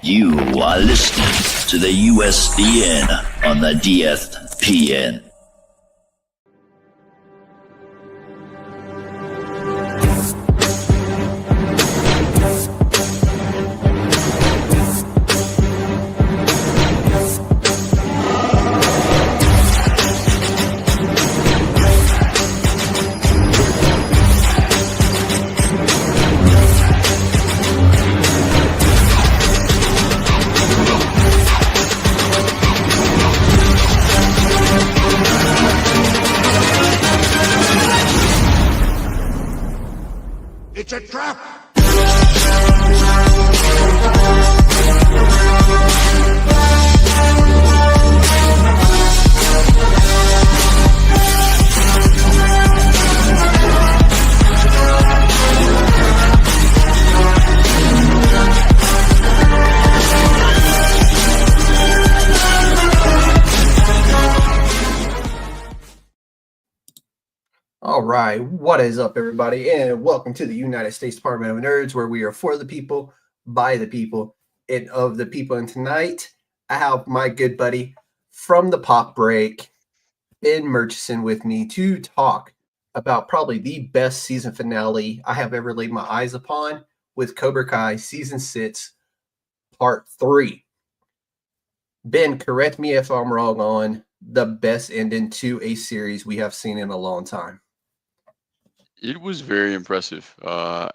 You are listening to the USDN on the DFPN. It's a trap! All right, what is up, everybody, and welcome to the United States Department of Nerds, where we are for the people, by the people, and of the people. And tonight, I have my good buddy from the Pop Break, Ben Murchison, with me to talk about probably the best season finale I have ever laid my eyes upon, with Cobra Kai Season 6, Part 3. Ben, correct me if I'm wrong on the best ending to a series we have seen in a long time. It was very impressive. I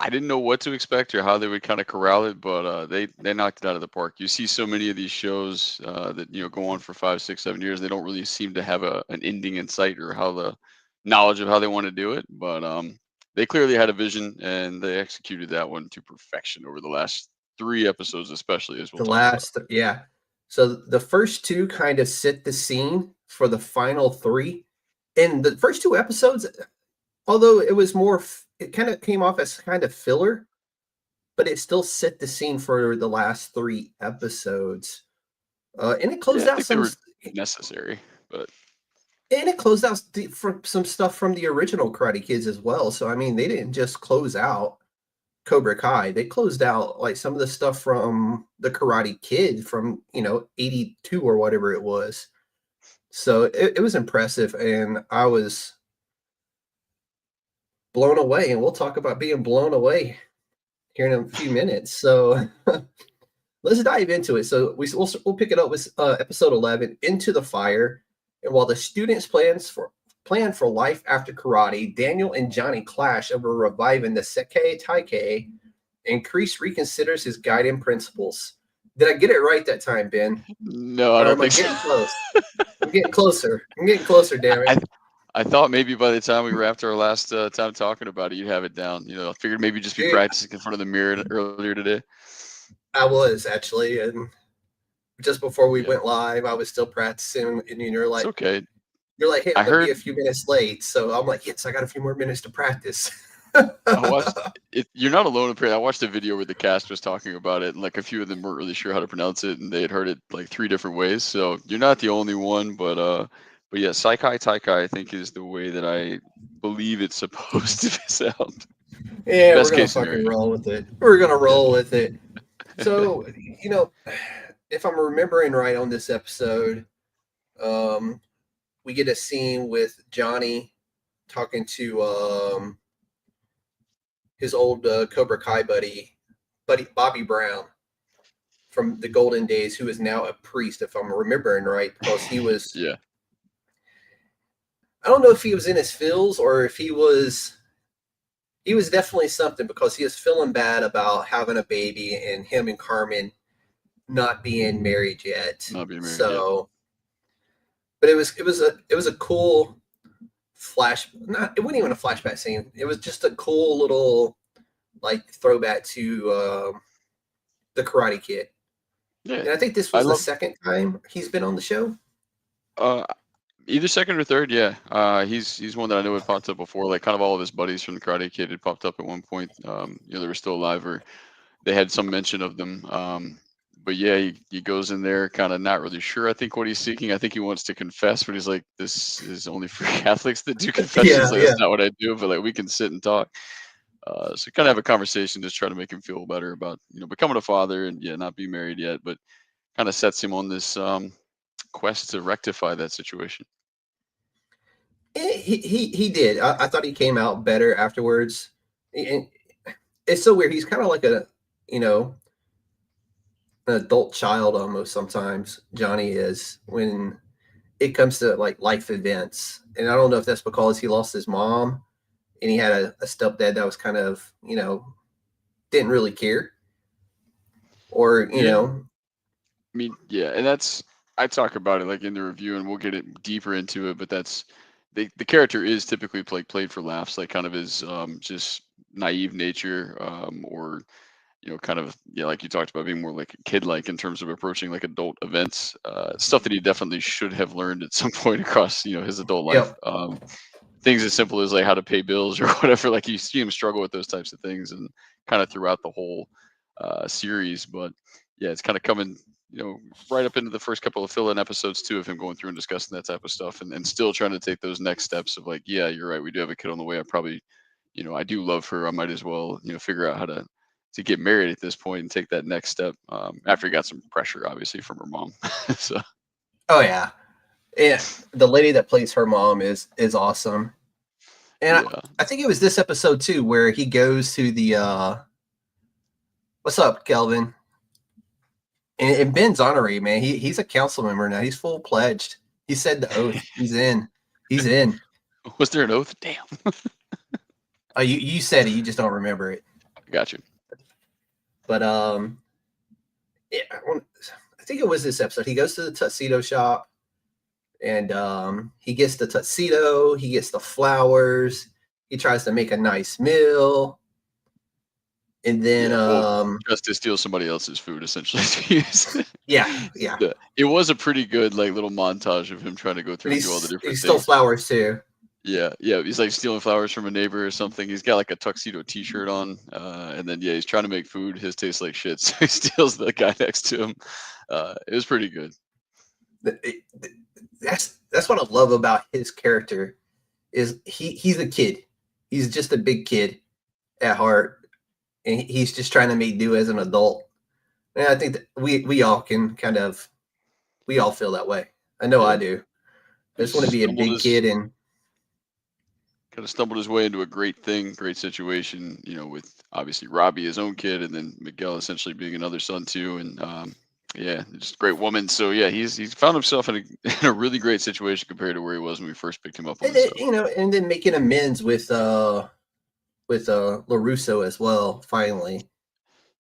didn't know what to expect or how they would kind of corral it, but they knocked it out of the park. You see so many of these shows that go on for 5, 6, 7 years. They don't really seem to have an ending in sight or how the knowledge of how they want to do it. But they clearly had a vision and they executed that one to perfection over the last 3 episodes, especially as we'll talk about. Yeah. So the first 2 kind of set the scene for the final 3, and the first 2 episodes, although it was more, it kind of came off as kind of filler, but it still set the scene for the last 3 episodes. And it closed out some necessary, but and it closed out some stuff from the original Karate Kids as well. So I mean, they didn't just close out Cobra Kai; they closed out like some of the stuff from the Karate Kid from 82 or whatever it was. So it was impressive, and I was blown away, and we'll talk about being blown away here in a few minutes. So let's dive into it. So we'll pick it up with episode 11, Into the Fire. And while the students plan for life after karate, Daniel and Johnny clash over reviving the Sekai Taikei, and Kreese reconsiders his guiding principles. Did I get it right that time, Ben? No, I don't think so. Close? I'm getting closer. Damn it. I thought maybe by the time we wrapped our last time talking about it, you'd have it down. I figured maybe just be practicing in front of the mirror earlier today. I was actually, and just before we went live, I was still practicing. And you're like, it's okay. You're like, hey, I'm gonna be a few minutes late, so I'm like, yes, I got a few more minutes to practice. I watched it. You're not alone apparently. I watched a video where the cast was talking about it, and like a few of them weren't really sure how to pronounce it, and they had heard it like 3 different ways. So you're not the only one, but yeah, Sekai Taikai, I think, is the way that I believe it's supposed to sound. Yeah, we're gonna fucking roll with it. We're gonna roll with it. So, if I'm remembering right on this episode, we get a scene with Johnny talking to his old Cobra Kai buddy Bobby Brown from the Golden Days, who is now a priest, if I'm remembering right, because he was. Yeah. I don't know if he was in his feels or if he was definitely something, because he was feeling bad about having a baby and him and Carmen not being married yet. Not being married yet. But it was a cool it wasn't even a flashback scene. It was just a cool little like throwback to the Karate Kid. Yeah. And I think this was the second time he's been on the show. Either second or third, yeah. He's one that I know had popped up before. Like kind of all of his buddies from the Karate Kid had popped up at one point. They were still alive, or they had some mention of them. But yeah, he goes in there kind of not really sure, I think, what he's seeking. I think he wants to confess, but he's like, this is only for Catholics that do confessions. That's not what I do, but like we can sit and talk. So kind of have a conversation, just try to make him feel better about becoming a father and not being married yet, but kind of sets him on this quest to rectify that situation. He did. I thought he came out better afterwards. And it's so weird. He's kind of like a you know an adult child almost sometimes. Johnny is when it comes to like life events, and I don't know if that's because he lost his mom and he had a stepdad that was kind of didn't really care, or Yeah, I mean, yeah, and that's I talk about it like in the review, and we'll get it deeper into it. But that's the character is typically played for laughs, like kind of his just naive nature, or kind of like you talked about being more like a kid like in terms of approaching like adult events, stuff that he definitely should have learned at some point across his adult life. yep. Things as simple as like how to pay bills or whatever. Like you see him struggle with those types of things, and kind of throughout the whole series. But yeah, it's kind of coming, right up into the first couple of fill-in episodes too of him going through and discussing that type of stuff, and still trying to take those next steps of like, yeah, you're right, we do have a kid on the way. I probably, I do love her. I might as well, figure out how to get married at this point and take that next step. After he got some pressure, obviously, from her mom. So Oh yeah. Yeah, the lady that plays her mom is awesome. And yeah, I think it was this episode too where he goes to the what's up, Kelvin? And Ben's honorary, man. He's a council member now. He's full pledged. He said the oath. He's in. He's in. was there an oath? Damn, You said it. You just don't remember it. I got you. But yeah, I think it was this episode. He goes to the tuxedo shop, and he gets the tuxedo. He gets the flowers. He tries to make a nice meal, and then Yeah, well, just to steal somebody else's food, essentially. To use. yeah, yeah. It was a pretty good like little montage of him trying to go through And and do all the he different stole things. flowers too. Yeah, yeah. He's like stealing flowers from a neighbor or something. He's got like a tuxedo T-shirt on, and then yeah, he's trying to make food. His tastes like shit, so he steals the guy next to him. It was pretty good. That's what I love about his character is he's a kid. He's just a big kid at heart, and he's just trying to make do as an adult. And I think that we all can we all feel that way. I know I Yeah, do. I he just want to be a big kid and kind of stumbled his way into a great thing, great situation. With obviously Robbie, his own kid, and then Miguel essentially being another son too, and yeah, just a great woman. So yeah, he's found himself in in a really great situation compared to where he was when we first picked him up on the show. and then making amends with LaRusso as well. Finally,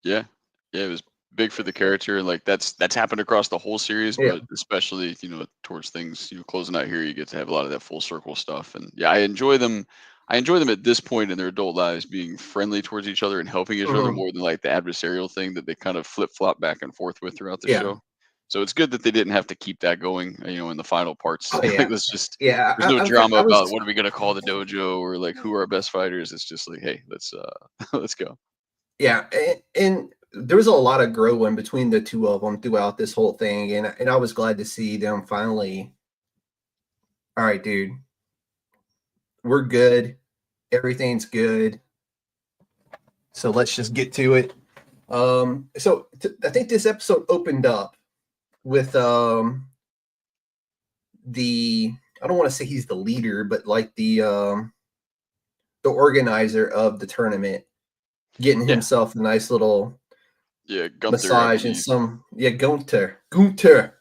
Yeah, yeah, it was big for the character, and like that's happened across the whole series, yeah. but especially towards things closing out here, you get to have a lot of that full circle stuff, and yeah, I enjoy them. I enjoy them at this point in their adult lives being friendly towards each other and helping each other Mhm. more than like the adversarial thing that they kind of flip flop back and forth with throughout the Yeah. show. So it's good that they didn't have to keep that going, in the final parts. Oh Like yeah. let's just Yeah. there's no drama I about was what are we gonna call the dojo or like who are our best fighters. It's just like, hey, let's let's go. Yeah, and there was a lot of growing between the two of them throughout this whole thing, and I was glad to see them finally. All right, dude, we're good. Everything's good. So let's just get to it. I think this episode opened up with the I don't want to say he's the leader, but like the organizer of the tournament getting Yeah, himself a nice little yeah, Gunther, I massage and believe. some Gunter Gunter,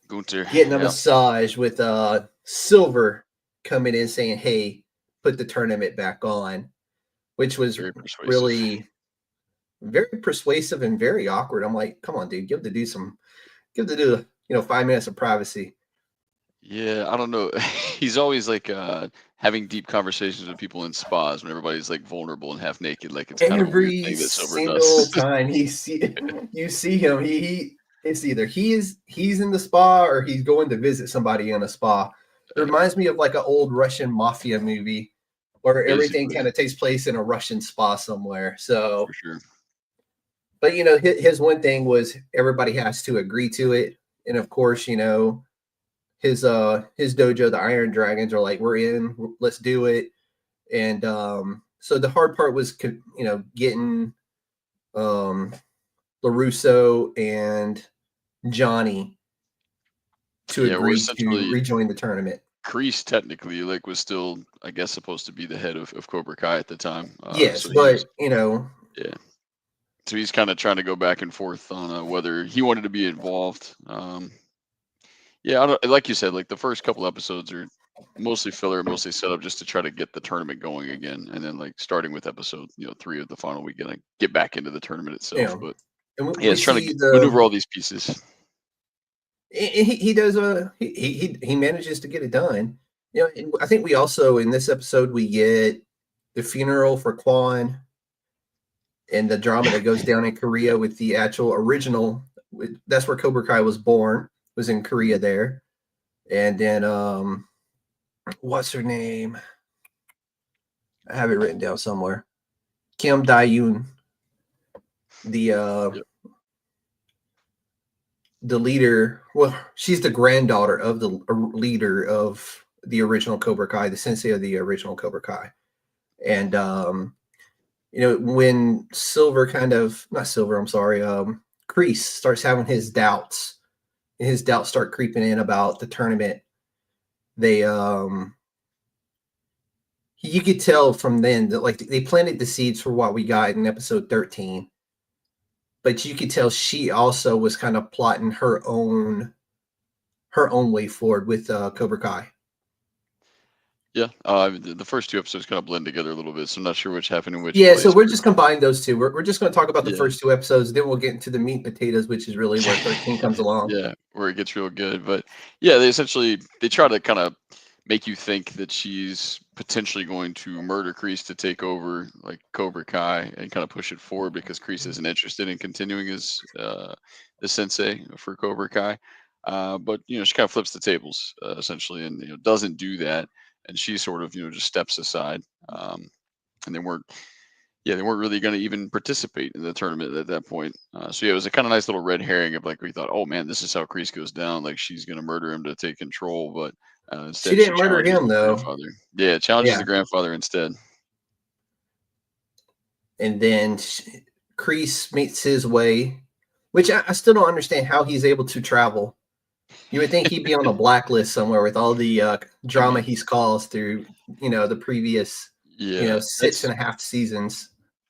getting a yeah, massage with Silver coming in saying, "Hey, put the tournament back on," which was very persuasive. really very persuasive and very awkward. I'm like, "Come on, dude, give the dude 5 minutes of privacy." Yeah, I don't know. He's always like having deep conversations with people in spas when everybody's like vulnerable and half naked. Like it's kind of a weird Every thing that Silver single does. time you see him, it's either he's in the spa or he's going to visit somebody in a spa. It reminds me of like an old Russian mafia movie where everything Basically, kind of takes place in a Russian spa somewhere. for So, sure. but his one thing was everybody has to agree to it, and of course, his dojo, the Iron Dragons, are like, "We're in, let's do it," and So the hard part was, getting LaRusso and Johnny to Yeah, we're agree to essentially rejoin the tournament. Kreese technically like was still, I guess, supposed to be the head of Cobra Kai at the time. Yes, So he was, but yeah. So he's kind of trying to go back and forth on whether he wanted to be involved. Yeah, I don't, like you said, like the first couple episodes are mostly filler, mostly set up just to try to get the tournament going again, and then like starting with episode 3 of the final weekend, like get back into the tournament itself. But and yeah, we it's trying see to maneuver the all these pieces. he does he manages to get it done. And I think we also in this episode we get the funeral for Quan and the drama that goes down in Korea with the actual original. That's where Cobra Kai was born, was in Korea there. And then what's her name? I have it written down somewhere. Kim Dae-yoon, the Yep. the leader. Well, she's the granddaughter of the leader of the original Cobra Kai, the sensei of the original Cobra Kai. And when Kreese starts having his doubts, and his doubts start creeping in about the tournament, they you could tell from then that like they planted the seeds for what we got in episode 13. But you could tell she also was kind of plotting her own way forward with Cobra Kai. Yeah, the first two episodes kind of blend together a little bit, so I'm not sure which happened in which Yeah, place. so we're just combining those two. We're just going to talk about the Yeah. first two episodes, then we'll get into the meat and potatoes, which is really where 13 comes along. Yeah, where it gets real good. But yeah, they try to kind of make you think that she's potentially going to murder Kreese to take over like Cobra Kai and kind of push it forward because Kreese isn't interested in continuing as the sensei for Cobra Kai. But she kind of flips the tables essentially, and doesn't do that, and she sort of just steps aside. And they weren't really going to even participate in the tournament at that point. So yeah, it was a kind of nice little red herring of like we thought, oh man, this is how Kreese goes down. Like she's going to murder him to take control, but She instead she didn't murder challenges him the though. grandfather. Yeah, challenges Yeah. the grandfather instead. And then Kreese meets his way, which I still don't understand how he's able to travel. You would think he'd be on a blacklist somewhere with all the drama he's caused through, the previous, Yeah, 6.5 seasons.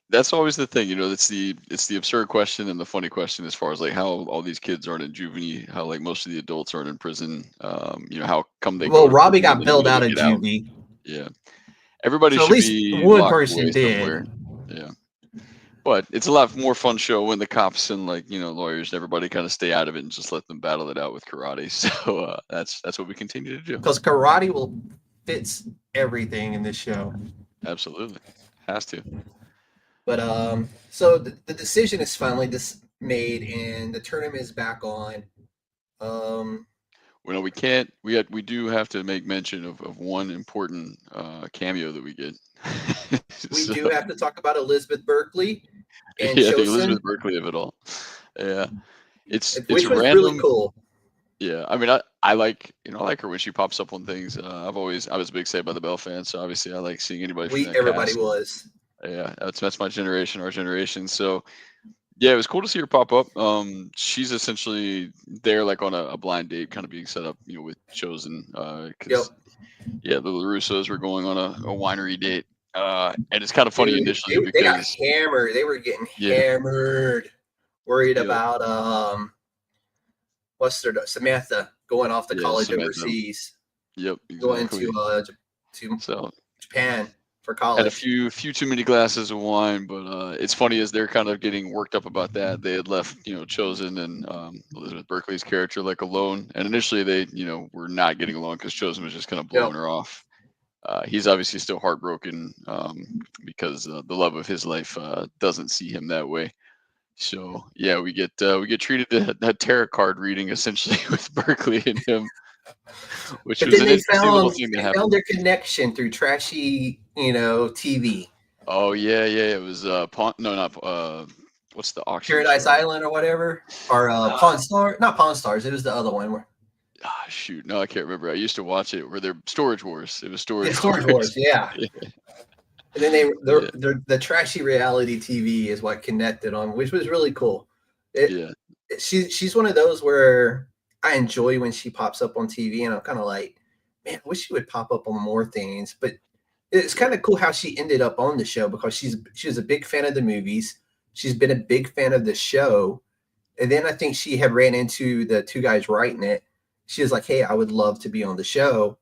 that's always the thing. It's the absurd question and the funny question as far as like how all these kids aren't in juvie, how like most of the adults aren't in prison. How come they go Well, to Robbie prison and got then bailed out immediately of get out? juvie. Yeah, everybody So at should least be one locked person away did. somewhere. Yeah. But it's a lot more fun show when the cops and lawyers and everybody kind of stay out of it and just let them battle it out with karate. So that's what we continue to do. Because karate will fits everything in this show. Absolutely, has to. But so the decision is finally made, and the tournament is back on. Well, we can't. We do have to make mention of one important cameo that we get. We So, do have to talk about Elizabeth Berkley and yeah, the Chosen, Elizabeth Berkley of it all. Yeah, it's which was random. really cool. Yeah, I mean, I like I like her when she pops up on things. I was a big Saved by the Bell fan, so obviously I like seeing anybody from that Everybody cast. was. Yeah, that's my generation, our generation. So yeah, it was cool to see her pop up. She's essentially there like on a blind date, kind of being set up, with Chosen. Because yeah, the LaRussos were going on a winery date. And it's kind of funny Dude, initially they got because hammered. They were getting yeah, hammered. Worried yeah, about what's their Samantha going off to yeah, college Samantha. overseas, Yep, going exactly. to So Japan for had a college. few too many glasses of wine, but it's funny as they're kind of getting worked up about that. They had left, Chosen and Elizabeth Berkley's character like alone, and initially they, were not getting along because Chosen was just kind of blowing her off. He's obviously still heartbroken because the love of his life doesn't see him that way. So yeah, we get treated to a tarot card reading essentially with Berkeley and him, which But was then an interesting little thing that they happened. found their connection through trashy, TV. Oh yeah, it was what's the auction Paradise show? Island or whatever, or Pawn Star, not Pawn Stars. It was the other one. Shoot, no, I can't remember. I used to watch it where they're Storage Wars. It was Storage Storage Wars. Yeah. And then Yeah, the trashy reality TV is what connected on, which was really cool. It yeah, she's one of those where I enjoy when she pops up on TV, and I'm kind of like, man, I wish she would pop up on more things. But it's yeah. kind of cool how she ended up on the show because she was a big fan of the movies. She's been a big fan of the show, and then I think she had ran into the two guys writing it. She was like, "Hey, I would love to be on the show,"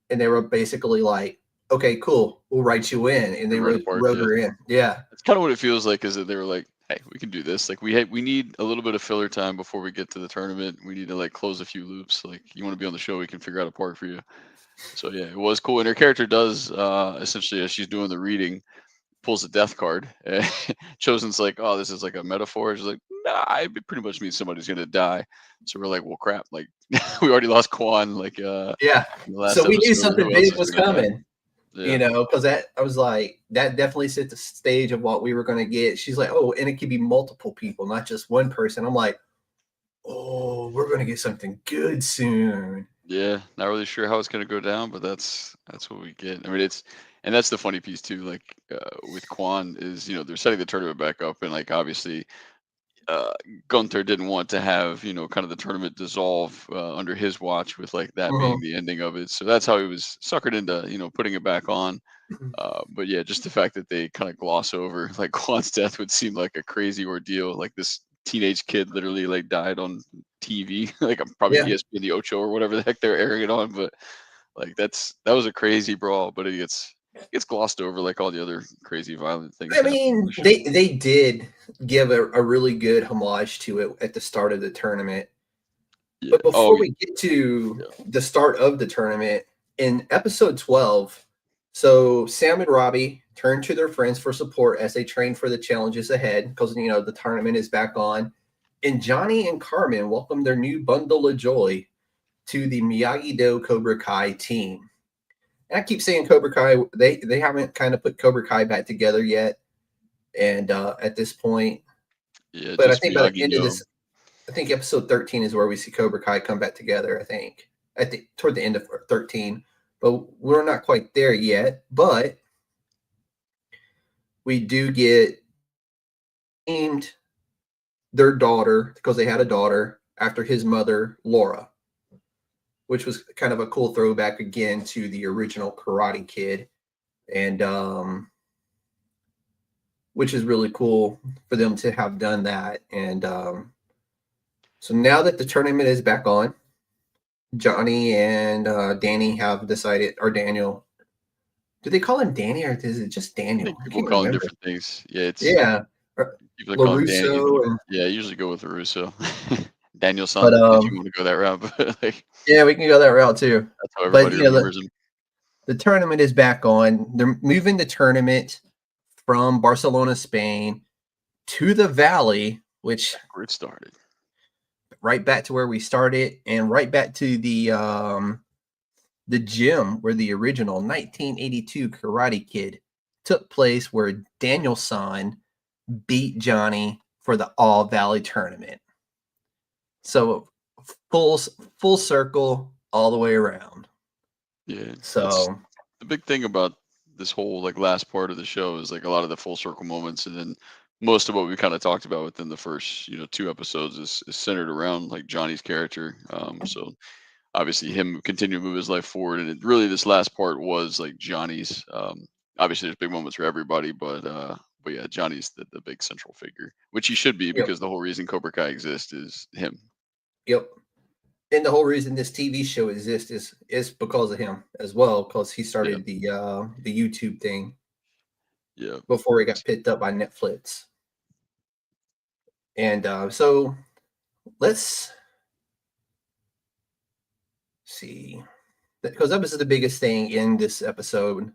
and they were basically like, "Okay, cool, we'll write you in," and They're they right apart. wrote Yeah, her in. Yeah, that's kind of what it feels like. Is that they were like, "Hey, we can do this. Like, we need a little bit of filler time before we get to the tournament. We need to like close a few loops. Like, you want to be on the show, we can figure out a part for you." So yeah, it was cool. And her character does essentially, as she's doing the reading, pulls a death card. Chosen's like, "Oh, this is like a metaphor." She's like, "Nah, it pretty much means somebody's gonna die." So we're like, "Well, crap! Like, we already lost Quan. Like, yeah. in the So last we knew episode. something Who else big is was gonna die?" coming. Yeah, Because that I was like, that definitely set the stage of what we were going to get. She's like, oh, and it could be multiple people, not just one person. I'm like, oh, we're going to get something good soon. yeah. Not really sure how it's gonna go down, but that's what we get. I mean, and that's the funny piece too. Like with Quan is, they're setting the tournament back up, and like obviously uh, Gunther didn't want to have kind of the tournament dissolve under his watch, with like that being Mhm. the ending of it. So that's how he was suckered into putting it back on. But yeah, just the fact that they kind of gloss over like Quan's death would seem like a crazy ordeal. Like this teenage kid literally like died on TV, like probably Yeah. ESPN the Ocho or whatever the heck they're airing it on. But like that was a crazy brawl, but it gets glossed over like all the other crazy violent things I happen on mean, the show. they did give a really good homage to it at the start of the tournament. Yeah. But Oh, before we get to yeah. the start of the tournament, in episode 12, so Sam and Robbie turn to their friends for support as they train for the challenges ahead because, the tournament is back on. And Johnny and Carmen welcome their new bundle of joy to the Miyagi-Do Cobra Kai team. And I keep saying Cobra Kai, they haven't kind of put Cobra Kai back together yet. And at this point, Yeah, but I just think by the Miyagi end of Do. this, I think episode 13 is where we see Cobra Kai come back together, I think, toward the end of 13. But we're not quite there yet. But we do get named their daughter because they had a daughter after his mother, Laura, which was kind of a cool throwback again to the original Karate Kid. And which is really cool for them to have done that. And so now that the tournament is back on, Johnny and Danny have decided, or Daniel, do they call him Danny or is it just I Daniel? think I people can't call him remember. different things. Yeah, it's Yeah, people call him Danny, but Larusso, and yeah, I usually go with Russo. Daniel but Son, if you want to go that route. But like yeah, we can go that route too. that's how But everybody remembers him. the tournament is back on. They're moving the tournament from Barcelona, Spain, to the Valley, which Back where it started. right back to where we started, and right back to the gym where the original 1982 Karate Kid took place, where Daniel-san beat Johnny for the All Valley tournament. So full full circle all the way around. Yeah, that's So the big thing about this whole like last part of the show is like a lot of the full circle moments, and then most of what we kind of talked about within the first two episodes is centered around like Johnny's character. So obviously him continue to move his life forward, and really this last part was like Johnny's. Obviously there's big moments for everybody, but yeah, Johnny's the big central figure, which he should be, yep, because the whole reason Cobra Kai exists is him. yep. And the whole reason this TV show exists is because of him as well, because he Yeah, started the YouTube thing yeah, before he got picked up by Netflix. And so let's see, because that was the biggest thing in this episode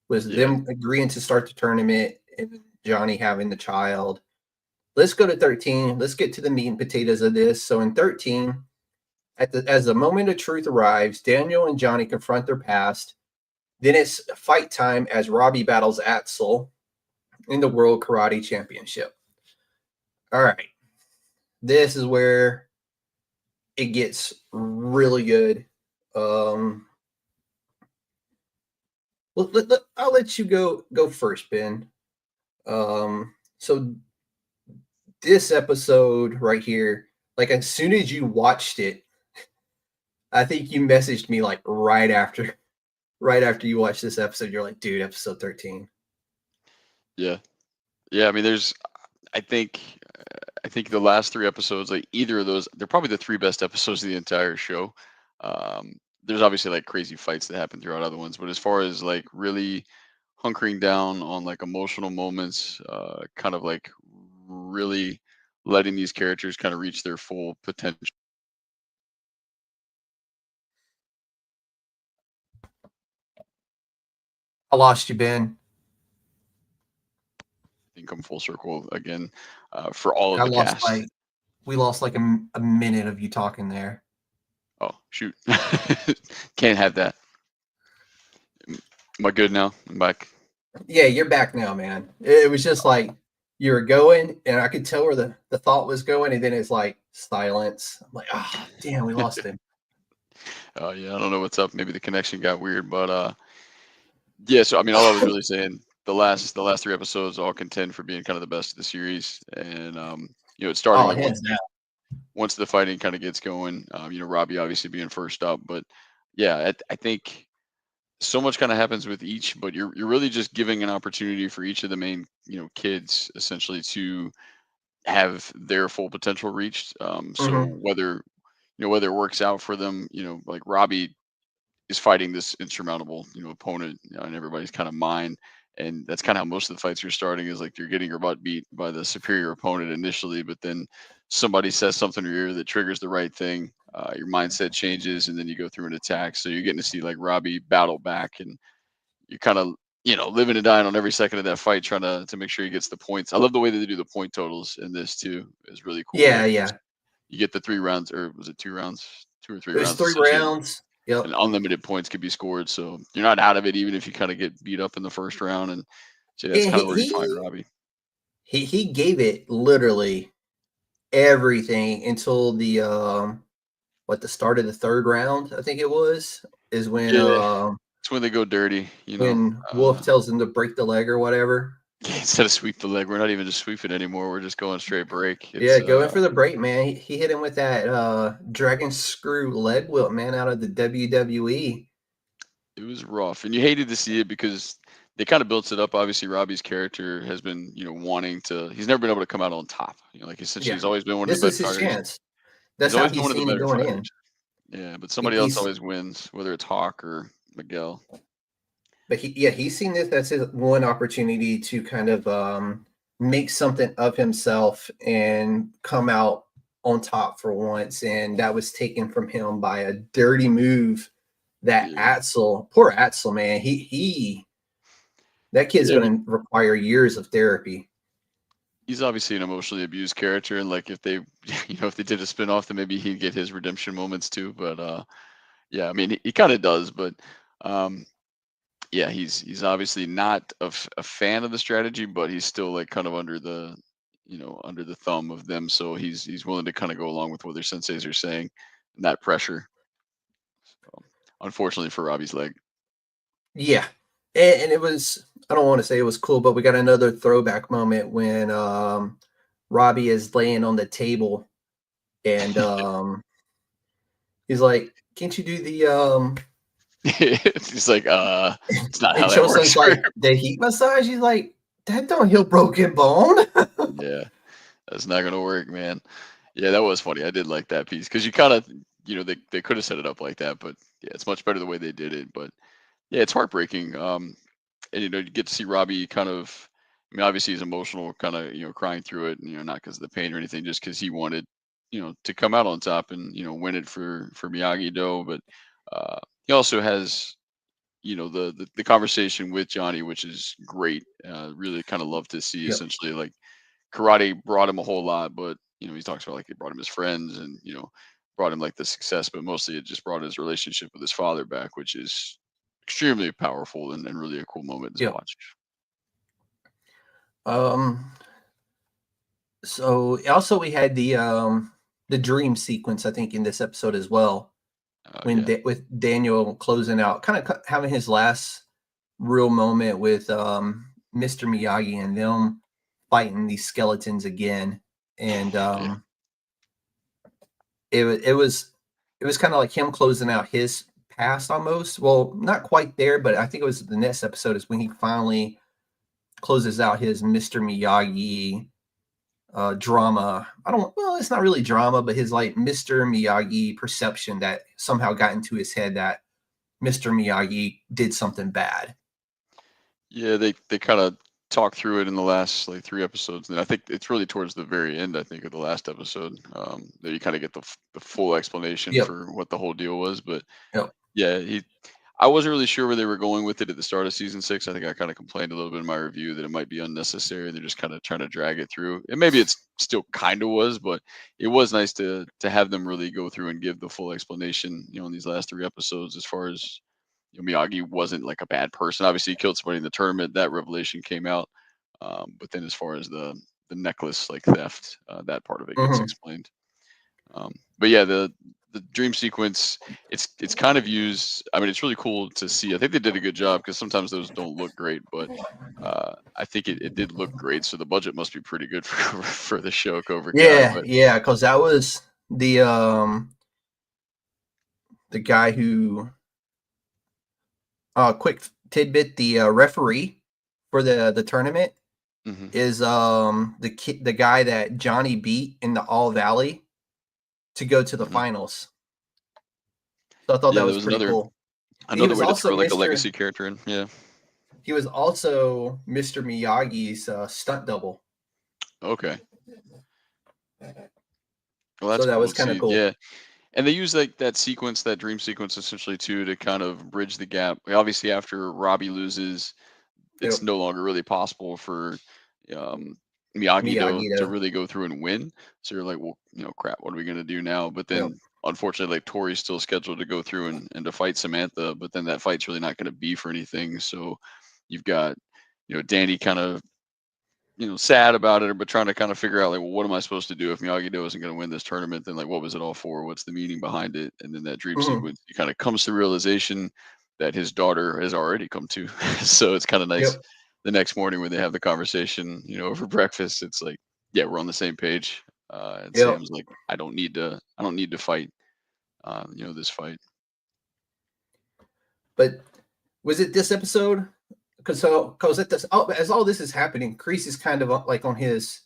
was yeah. them agreeing to start the tournament and Johnny having the child. Let's go to 13. Let's get to the meat and potatoes of this. So in 13, as the moment of truth arrives, Daniel and Johnny confront their past. Then it's fight time as Robbie battles Axel in the World Karate Championship. All right. This is where it gets really good. Um, Well, I'll let you go first, Ben. So this episode right here, like as soon as you watched it, I think you messaged me like right after you watched this episode. You're like, dude, episode 13. Yeah, yeah. I mean, I think, I think the last three episodes, like either of those, they're probably the three best episodes of the entire show. There's obviously like crazy fights that happen throughout other ones, but as far as like really hunkering down on like emotional moments, kind of like really letting these characters kind of reach their full potential, I lost you, Ben. and come full circle again for all of I the lost cast. we lost like a minute of you talking there. Oh shoot, can't have that. Am I good now? I'm back. Yeah, you're back now, man. It was just like you were going, and I could tell where the thought was going, and then it's like silence. I'm like, oh, damn, we lost him. Yeah, I don't know what's up. Maybe the connection got weird, but yeah. So I mean, all I was really saying, the last three episodes all contend for being kind of the best of the series, and it's starting Oh, like hands down. once the fighting kind of gets going. Robbie obviously being first up, but yeah, I think so much kind of happens with each, but you're really just giving an opportunity for each of the main kids essentially to have their full potential reached. So Hmm. whether it works out for them, like Robbie is fighting this insurmountable, opponent in everybody's kind of mind. And that's kind of how most of the fights you're starting is like you're getting your butt beat by the superior opponent initially, but then somebody says something to your ear that triggers the right thing. Your mindset changes, and then you go through an attack. So you're getting to see like Robbie battle back, and you're kind of living and dying on every second of that fight, trying to make sure he gets the points. I love the way that they do the point totals in this too. It's really cool. Yeah, Like yeah. you get the 3 rounds, or was it 2 rounds, 2 or 3 rounds There's three essentially, rounds. Yep. and unlimited points could be scored. So you're not out of it, even if you kind of get beat up in the first round. And so that's And kind of where you find Robbie. he gave it literally everything until the start of the third round, I think it was, is Yeah, it's when they go dirty. when Wolf tells him to break the leg or whatever. Instead of sweep the leg, we're not even just sweeping anymore. We're just going straight break. Yeah, It's going for the break, man. He hit him with that dragon screw leg whip, man, out of the WWE. It was rough, and you hated to see it because they kind of built it up. Obviously, Robbie's character has been, wanting to. He's never been able to come out on top. Like essentially, Yeah. he's always been one of This the is better his fighters. chance. That's He's how always been he's one of the seen it better going in. fighters. Yeah, but He, somebody else he's always wins, whether it's Hawk or Miguel. but he's seen this as his one opportunity to kind of make something of himself and come out on top for once, and that was taken from him by a dirty move that Yeah, Poor Atzel, man, he that kid's yeah. going to require years of therapy. He's obviously an emotionally abused character, and like if they, if they did a spin off, then maybe he'd get his redemption moments too. But yeah, I mean, he kind of does, but um, yeah, he's obviously not a fan of the strategy, but he's still like kind of under the thumb of them. So he's willing to kind of go along with what their senseis are saying, and that pressure. So, unfortunately for Robbie's leg. Yeah. And it was, I don't want to say it was cool, but we got another throwback moment when Robbie is laying on the table and he's like, can't you do the He's like, it's not how and that Chosun's works. like the heat massage? He's like, that don't heal broken bone. Yeah, that's not gonna work, man. Yeah, that was funny. I did like that piece because you kind of, they could have set it up like that, but yeah, it's much better the way they did it. But yeah, it's heartbreaking. And you get to see Robbie kind of. I mean, obviously he's emotional, kind of crying through it, and not because of the pain or anything, just because he wanted to come out on top and win it for Miyagi Do. But he also has the conversation with Johnny, which is great. Really kind of love to see Yep. essentially like karate brought him a whole lot, but he talks about like it brought him his friends and brought him like the success, but mostly it just brought his relationship with his father back, which is extremely powerful and really a cool moment to Yep. watch. Um so also we had the dream sequence, I think, in this episode as well, when Yeah, with Daniel closing out, kind of having his last real moment with Mr. Miyagi and them fighting these skeletons again. And Yeah. it was kind of like him closing out his past almost. Well, not quite there, but I think it was the next episode is when he finally closes out his Mr. Miyagi drama. Well, it's not really drama, but his like Mr. Miyagi perception that somehow got into his head that Mr. Miyagi did something bad. Yeah, they kind of talk through it in the last like 3 episodes, and I think it's really towards the very end. I think of the last episode that you kind of get the full explanation Yep. for what the whole deal was. But Yep. yeah, I wasn't really sure where they were going with it at the start of season 6. I think I kind of complained a little bit in my review that it might be unnecessary. They're just kind of trying to drag it through, and maybe it's still kind of was, but it was nice to have them really go through and give the full explanation. In these last 3 episodes, as far as Miyagi wasn't like a bad person. Obviously, he killed somebody in the tournament. That revelation came out. But then, as far as the necklace like theft, that part of it gets Mhm. explained. But yeah, the dream sequence, it's kind of used. I mean, it's really cool to see. I think they did a good job because sometimes those don't look great, but I think it did look great. So the budget must be pretty good for the show Cobra Kai. Yeah, But yeah, because that was the guy who quick tidbit, the referee for the tournament mhm. is the guy that Johnny beat in the All Valley to go to the Mhm. finals. So I thought Yeah, that there was was pretty another cool. He another was way to also throw like a Mr. legacy character in. Yeah. He was also Mr. Miyagi's stunt double. Okay. Well, So that's that cool was to kind of see. cool. Yeah. And they use like that sequence, that dream sequence, essentially too, to kind of bridge the gap. Obviously, after Robbie loses, it's Yep. no longer really possible for um, Miyagi Miyagi to though. really go through and win. So you're like, well, crap, what are we gonna do now? But Yep. then, unfortunately, like Tori's still scheduled to go through and to fight Samantha, but then that fight's really not going to be for anything. So you've got, Danny kind of sad about it, but trying to kind of figure out like, well, what am I supposed to do if Miyagi-Do isn't going to win this tournament? Then like, what was it all for? What's the meaning behind it? And then that dream Mhm. sequence, he kind of comes to realization that his daughter has already come to. So it's kind of nice. Yep. The next morning when they have the conversation, over breakfast, it's like, yeah, we're on the same page. And Yep. Sam's like, I don't need to fight, this fight. But was it this episode? Because as all this is happening, Kreese is kind of like on his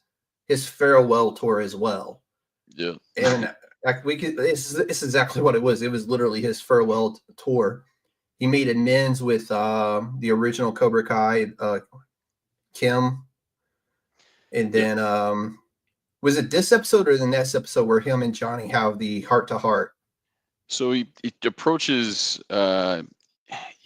farewell tour as well. Yeah. And like it's exactly what it was. It was literally his farewell tour. He made amends with the original Cobra Kai, Kim, and Yep. then was it this episode or the next episode where him and Johnny have the heart to heart? So he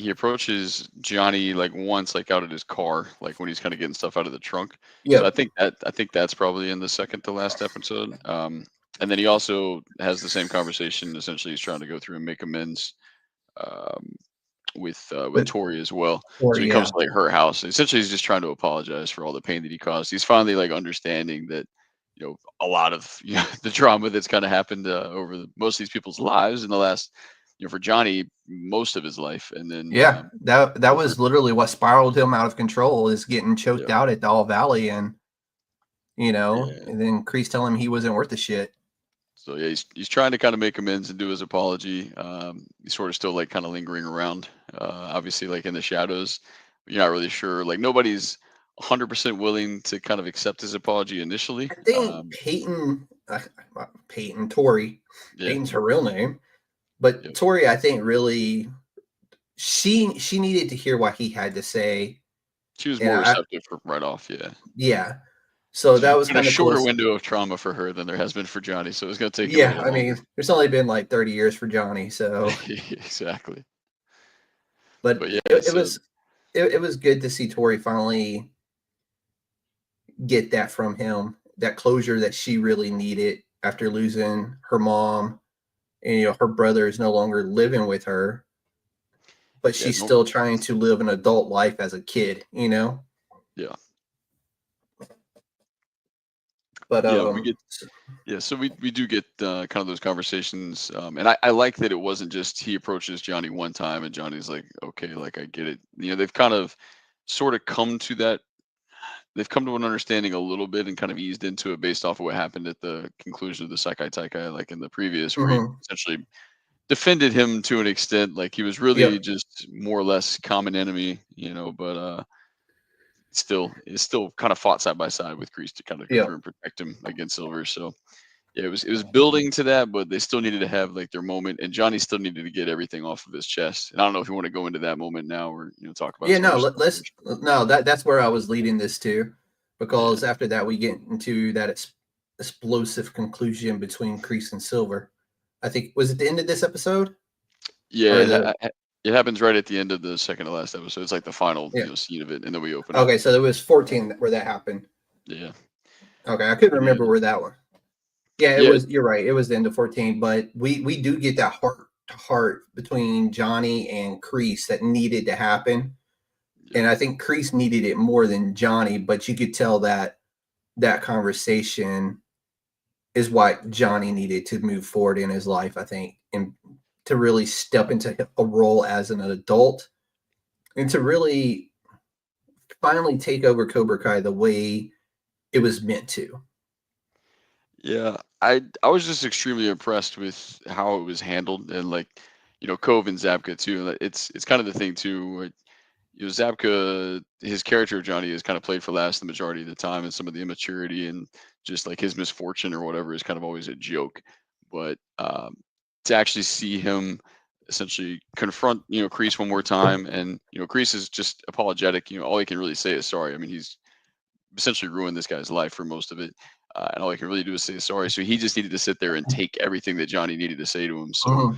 approaches Johnny like once like out of his car, like when he's kind of getting stuff out of the trunk. So Yep. I think that's probably in the second to last episode. And then he also has the same conversation. Essentially, he's trying to go through and make amends um, with With Tori as well. or So he comes yeah. to like her house. Essentially, he's just trying to apologize for all the pain that he caused. He's finally like understanding that a lot of the drama that's kind of happened over most of these people's lives in the last for Johnny most of his life, and then Yeah, that for was literally what spiraled him out of control is getting choked yeah out at the All Valley and yeah. and then Kreese telling him he wasn't worth the shit. So yeah, he's trying to kind of make amends and do his apology. He's sort of still like kind of lingering around, obviously like in the shadows. You're not really sure. Like nobody's 100% willing to kind of accept his apology initially. I think Tori, Yeah, Peyton's her real name, but yep, Tori, I think really she needed to hear what he had to say, she was and more receptive for right off. Yeah, yeah, so that there's was been a kind of cool. shorter window of trauma for her than there has been for Johnny, so it's going to take him a Yeah, little I mean, longer. there's only been like 30 years for Johnny, so Exactly. but But yeah, so it was good to see Tori finally get that from him, that closure that she really needed after losing her mom, and her brother is no longer living with her, but yeah, she's no, still trying to live an adult life as a kid. yeah. But Yeah, we get yeah, so we do get kind of those conversations, and I like that it wasn't just he approaches Johnny one time and Johnny's like, okay, like I get it. They've kind of sort of come to that. They've come to an understanding a little bit and kind of eased into it based off of what happened at the conclusion of the Sakai Taikai, like in the previous, where he mhm, essentially defended him to an extent, like he was really yep, just more or less common enemy, but it's still kind of fought side by side with Kreese to kind of go through yep. and protect him against Silver. So yeah, it was building to that, but they still needed to have like their moment, and Johnny still needed to get everything off of his chest. And I don't know if you want to go into that moment now, or talk about Yeah, some no, other stuff. let's no, that's where I was leading this to, Yeah, because after that we get into that explosive conclusion between Kreese and Silver. I think was it the end of this episode yeah, or the it happens right at the end of the second to last episode. It's like the final yeah. scene of it, and then we open up. Okay, so there was 14 where that happened. Yeah, Okay, I couldn't yeah, remember where that one. Yeah, it yeah, was. You're right. It was the end of 14, but we do get that heart to heart between Johnny and Kreese that needed to happen, yeah, and I think Kreese needed it more than Johnny. But you could tell that that conversation is what Johnny needed to move forward in his life. I think, and to really step into a role as an adult, and to really finally take over Cobra Kai the way it was meant to. yeah. I was just extremely impressed with how it was handled, and like Cove and Zabka too. Like, it's kind of the thing too. Zabka, his character of Johnny is kind of played for last the majority of the time, and some of the immaturity and just like his misfortune or whatever is kind of always a joke. But to actually see him essentially confront, Kreese one more time, and Kreese is just apologetic. All he can really say is sorry. I mean, he's essentially ruined this guy's life for most of it. And all he can really do is say sorry. So he just needed to sit there and take everything that Johnny needed to say to him. So Mhm.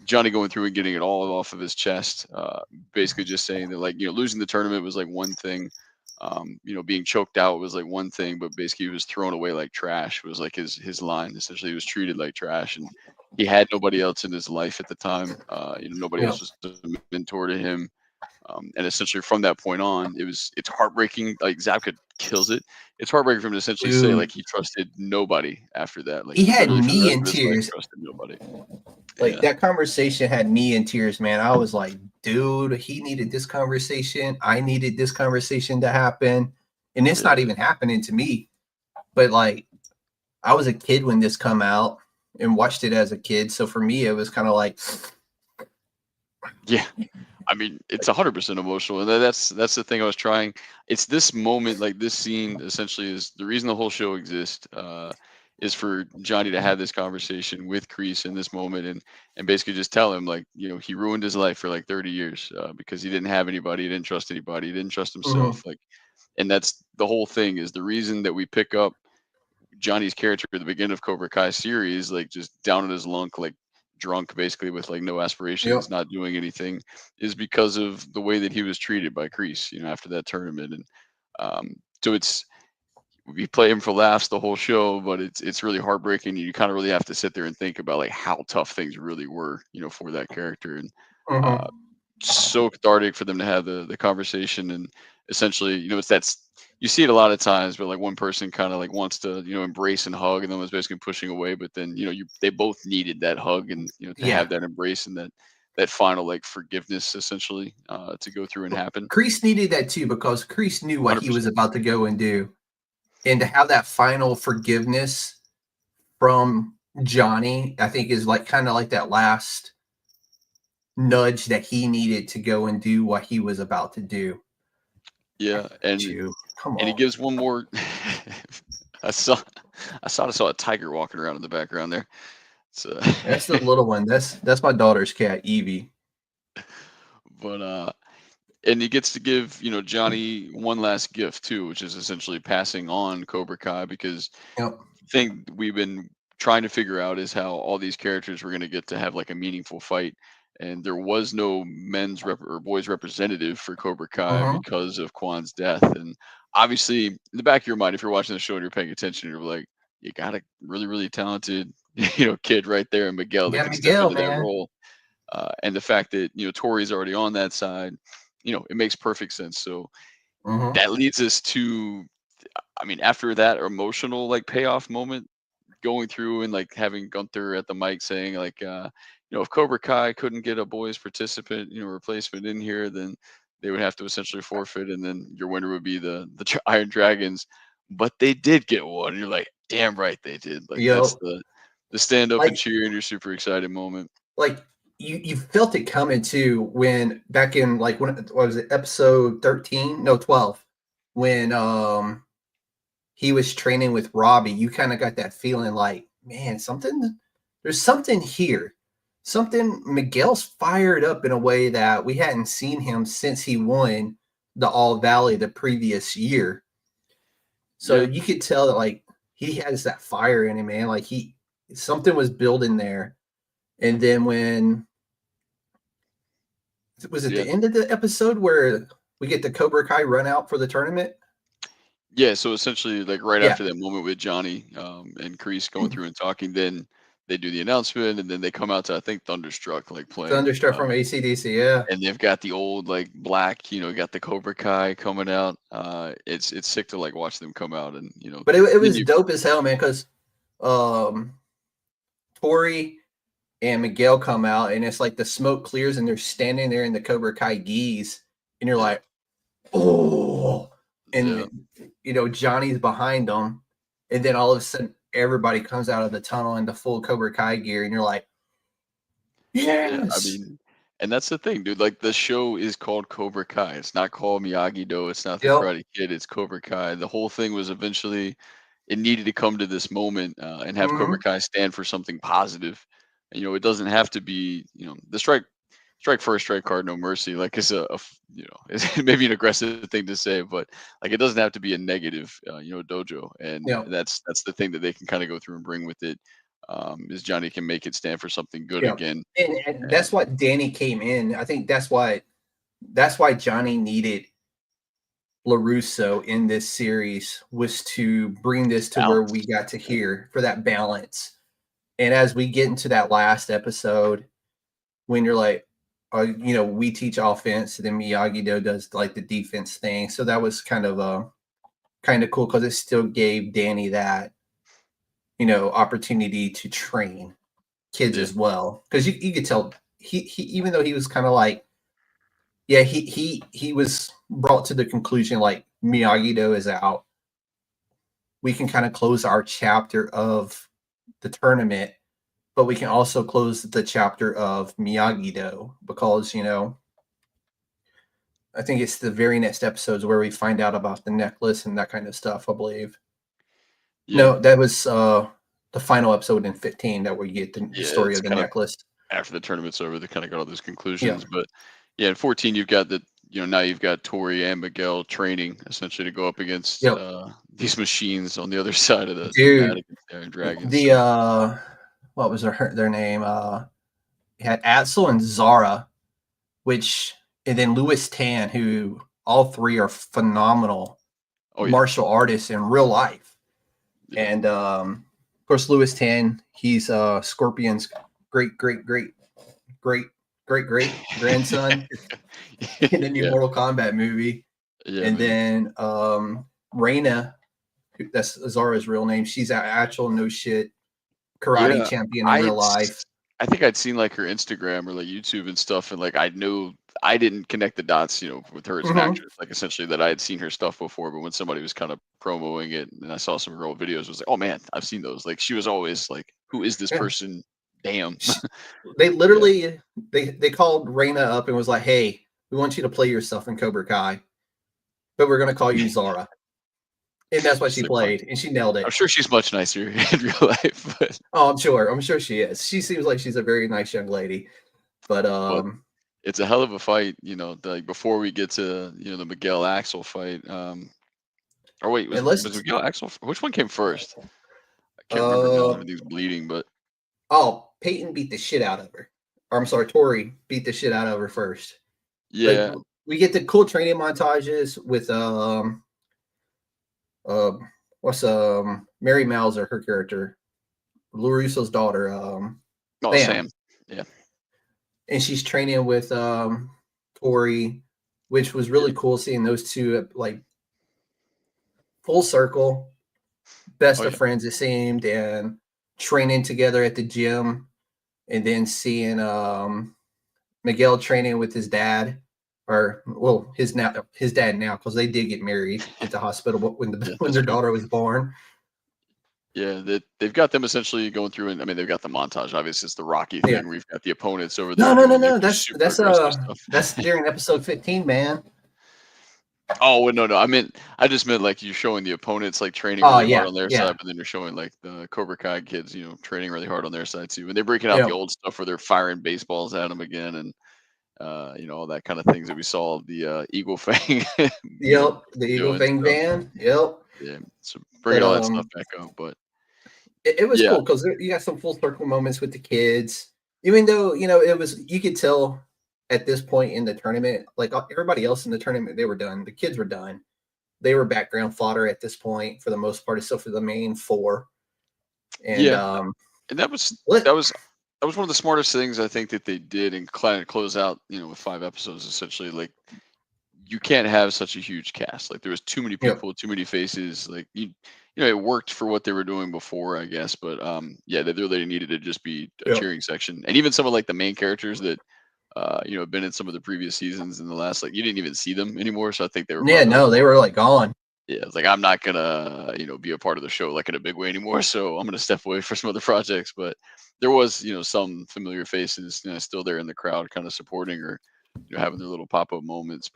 Johnny going through and getting it all off of his chest, basically just saying that like losing the tournament was like one thing, being choked out was like one thing, but basically he was thrown away like trash was like his line. Essentially, he was treated like trash, and he had nobody else in his life at the time. Nobody Yeah. else was a mentor to him, and essentially from that point on, it's heartbreaking. Like Zabka kills it. It's heartbreaking for him to essentially say like Dude, he trusted nobody after that. Like he had literally for the me rest in of his life, tears. trusted nobody. Like Yeah. that conversation had me in tears, man. I was like, dude, he needed this conversation. I needed this conversation to happen. And it's not Yeah. even happening to me. But like I was a kid when this come out and watched it as a kid. So for me, it was kind of like, Yeah. I mean, it's 100% emotional, and that's the thing I was trying. It's this moment, like this scene, essentially is the reason the whole show exists. Is for Johnny to have this conversation with Kreese in this moment, and basically just tell him like he ruined his life for like 30 years because he didn't have anybody, he didn't trust anybody, he didn't trust himself. mhm, Like, and that's the whole thing is the reason that we pick up Johnny's character at the beginning of Cobra Kai series, like just down in his lunk, like drunk, basically with like no yep, aspirations, not doing anything, is because of the way that he was treated by Kreese, after that tournament. And so we play him for laughs the whole show, but it's really heartbreaking. You kind of really have to sit there and think about like how tough things really were, for that character. And uh, mhm, so cathartic for them to have the conversation, and essentially it's you see it a lot of times, but like one person kind of like wants to embrace and hug, and then was basically pushing away, but then they both needed that hug, and to yeah. have that embrace and that final like forgiveness essentially to go through and happen. Kreese needed that too because Kreese knew what he was 100%. about to go and do. And to have that final forgiveness from Johnny, I think is like kind of like that last nudge that he needed to go and do what he was about to do. Yeah, and You come he on. gives one more. I saw I saw a tiger walking around in the background there. So That's the little one. That's my daughter's cat, Evie. but and he gets to give Johnny one last gift too, which is essentially passing on Cobra Kai, because Yep. the thing we've been trying to figure out is how all these characters were going to get to have like a meaningful fight, and there was no or boys representative for Cobra Kai Mhm. because of Kwan's death. And obviously in the back of your mind, if you're watching the show and you're paying attention, you're like, you got a really really talented kid right there in Miguel that Yeah, can step Miguel, into that man. role. And the fact that Tori's already on that side, it makes perfect sense. So Mhm. that leads us to I mean, after that emotional like payoff moment, going through and like having Gunther at the mic saying like, if Cobra Kai couldn't get a boys participant, replacement in here, then they would have to essentially forfeit, and then your winner would be the Iron Dragons. But they did get one. You're like, damn right they did. Like that's Yo, the stand up and like cheer and your super excited moment. like you felt it coming too when back in like when what was it, episode 13? No, 12, when he was training with Robbie. You kind of got that feeling like, man, there's something here. Something Miguel's fired up in a way that we hadn't seen him since he won the All Valley the previous year. So Yeah, you could tell that like he has that fire in him, man. Like something was building there. And then when was it yeah. the end of the episode where we get the Cobra Kai run out for the tournament? Yeah, so essentially, like right Yeah. after that moment with Johnny and Kreese going through and talking, then they do the announcement, and then they come out to I think Thunderstruck like playing, Thunderstruck from ACDC. Yeah. and they've got the old like black, got the Cobra Kai coming out. It's sick to like watch them come out, and But it then was you dope as hell, man, because um, Tori and Miguel come out, and it's like the smoke clears, and they're standing there in the Cobra Kai geese, and you're yeah, like, oh, yeah. and Johnny's behind them, and then all of a sudden everybody comes out of the tunnel in the full Cobra Kai gear, and you're like, Yeah, I yes, mean, and that's the thing, dude. Like the show is called Cobra Kai. It's not called Miyagi Do. It's not the yep, Karate Kid. It's Cobra Kai. The whole thing was eventually it needed to come to this moment and have Cobra mm-hmm, Kai stand for something positive. And, it doesn't have to be, the strike first, strike hard, no mercy. Like it's it's maybe an aggressive thing to say, but like it doesn't have to be a negative, dojo. And yep, that's the thing that they can kind of go through and bring with it. Is Johnny can make it stand for something good yep, again. and And that's what Danny came in. I think that's why Johnny needed LaRusso in this series, was to bring this to where we balance. got to hear for that balance. And as we get into that last episode, when you're like, we teach offense, then Miyagi Do does like the defense thing. So that was kind of cool because it still gave Danny that opportunity to train kids Yeah, as well. Because you could tell he even though he was kind of like, yeah, he was brought to the conclusion like Miyagi Do is out. We can kind of close our chapter of the tournament, but we can also close the chapter of Miyagi Do because I think it's the very next episodes where we find out about the necklace and that kind of stuff. I believe. yeah, No, that was the final episode in 15 that we get the yeah. story It's of the kind of necklace. after the tournament's over, they kind of got all those Yeah. conclusions. But yeah, in 14, you've got the now you've got Tori and Miguel training essentially to go up against Yep. these machines on the other side of the mat Dude, against the Iron Dragons. the So what was their name? You had Axel and Zara, which and then Louis Tan, who all three are phenomenal oh yeah, martial artists in real life. yeah, And of course, Louis Tan, he's Scorpion's great, great, great, great, great, great grandson in the new yeah, Mortal Kombat movie. yeah, And man. then Reina, that's Zara's real name. She's an actual no shit karate Yeah, champion in I real had life. I think I'd seen like her Instagram or like YouTube and stuff, and like I knew I didn't connect the dots, with her as an Hmm. actress. Like essentially that I had seen her stuff before, but when somebody was kind of promoting it and I saw some of her old videos, I was like, oh man, I've seen those. Like she was always like, who is this Yeah. person? Damn. They Yeah. literally they called Reina up and was like, "Hey, we want you to play yourself in Cobra Kai, but we're gonna call you Zara." And that's what She's she like, "Fine." played, and she nailed I'm it. sure she's much nicer in real life, Oh, I'm sure. I'm sure she is. She seems like she's a very nice young lady. But but it's a hell of a fight, like before we get to, the Miguel Axel fight. Or wait, and was let's Miguel Axel? Which one came first? I can't remember now. uh Everything's bleeding, but Peyton beat the shit out of her. Or I'm sorry, Tori beat the shit out of her first. But yeah, we get the cool training montages with uh what's Mary Mauser, her character, LaRusso's daughter, oh Sam. Sam, yeah, And she's training with Tori, which was yeah, really cool seeing those two like full circle, best Oh of yeah. friends it seemed, and training together at the gym, and then seeing Miguel training with his dad, or well, his dad now, because they did get married at the hospital when Yeah, when that's their true. daughter was born. Yeah, they've got them essentially going through, and I mean they've got the montage. Obviously, it's the Rocky Yeah. thing. We've got the opponents over there No, no, no, doing like no. their That's super that's aggressive uh stuff. that's during episode 15, man. Oh well, no, I just meant like you're showing the opponents like training Oh really hard yeah, on their yeah, side, but then you're showing like the Cobra Kai kids, training really hard on their side too. And they're breaking out yeah, the old stuff where they're firing baseballs at them again, and all that kind of things that we saw the Eagle Fang, yep. The Eagle doing. Fang So Van, yep. yeah, so But bringing all that stuff back up, but it was yeah, cool because you got some full circle moments with the kids. Even though it was, you could tell at this point in the tournament, like everybody else in the tournament, they were done. The kids were done. They were background fodder at this point for the most part, except for the main four. And yeah, and that was what? that was that was one of the smartest things I think that they did and kind of close out, with 5 episodes essentially. Like you can't have such a huge cast. Like there was too many Yep, people, too many faces. Like it worked for what they were doing before, I guess. But yeah, they really needed to just be a yep. cheering section, and even some of like the main characters that have been in some of the previous seasons in the last, like you didn't even see them anymore. So I think they were Yeah, probably like, no, they well, were like gone. yeah, it's like I'm not gonna be a part of the show like in a big way anymore. So I'm gonna step away for some other projects. But there was some familiar faces still there in the crowd, kind of supporting or having their little pop up moments,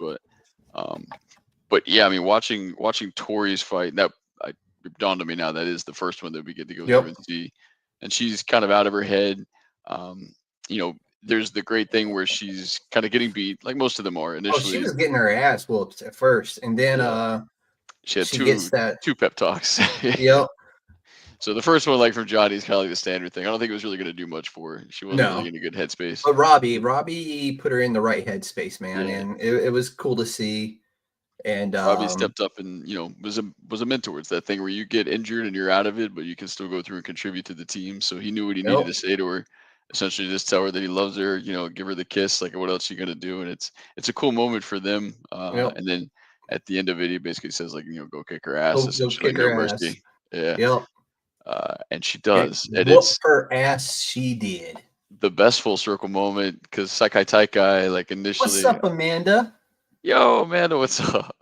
um, but yeah, I mean, watching Tori's fight, that I, it dawned on me now that is the first one that we get to go through Yep. and see, and she's kind of out of her head. Um, you know, there's the great thing where she's kind of getting beat, like most of them are Oh, she initially. was getting her ass whooped at first, and then Yeah, she had she gets two that. two pep talks. Yep. So the first one, like from Johnny's kind of like the standard thing. I don't think it was really going to do much for her. She wasn't really No, in a good headspace. but Robbie put her in the right headspace, man, Yeah, and it was cool to see. And Robbie stepped up and was a mentor. It's that thing where you get injured and you're out of it, but you can still go through and contribute to the team. So he knew what he needed yep, to say to her. Essentially, just tell her that he loves her. Give her the kiss. Like, what else you gonna do? And it's a cool moment for them. yep. And then at the end of it, he basically says like, go kick her ass. Go Essentially, like kick no her ass. mercy. Yeah. Yep. And she And does, and whoop it's her ass she did. the best full circle moment because Sakai Taikai, like What's initially, up, Amanda? yo, Amanda, what's up?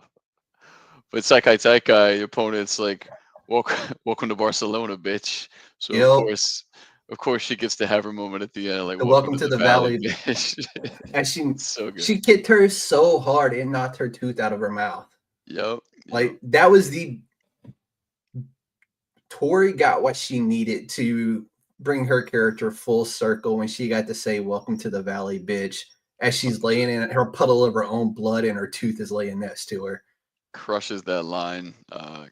But Sakai Taikai opponents like welcome welcome to Barcelona, bitch. So of Yep. course of course she gets to have her moment at the end, like The welcome welcome to to the the valley, valley. bitch. And It's so good. she kicked her so hard it knocked her tooth out of her mouth. Yep. Yep. Like that was the Tori got what she needed to bring her character full circle when she got to say "Welcome to the Valley, bitch," as she's laying in her puddle of her own blood and her tooth is laying next to her. Crushes that line,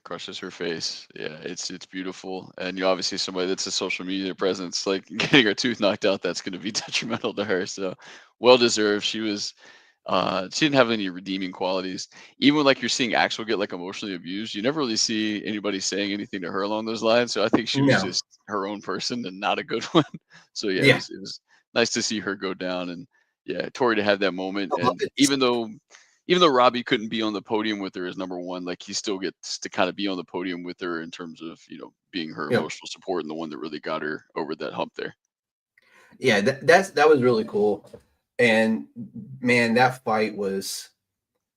crushes her face. Yeah, it's beautiful. And you obviously somebody that's a social media presence, like getting her tooth knocked out, that's gonna be detrimental to her. So well deserved. She didn't have any redeeming qualities. Even like you're seeing Axel get like emotionally abused, you never really see anybody saying anything to her along those lines. So I think she was No, just her own person and not a good one. So yeah, it yeah, was it was nice to see her go down and yeah, Tori to have that moment. I love And it. even though Robbie couldn't be on the podium with her as number one, like he still gets to kind of be on the podium with her in terms of being her Yeah, emotional support and the one that really got her over that hump there. yeah, that was really cool. And man, that fight was.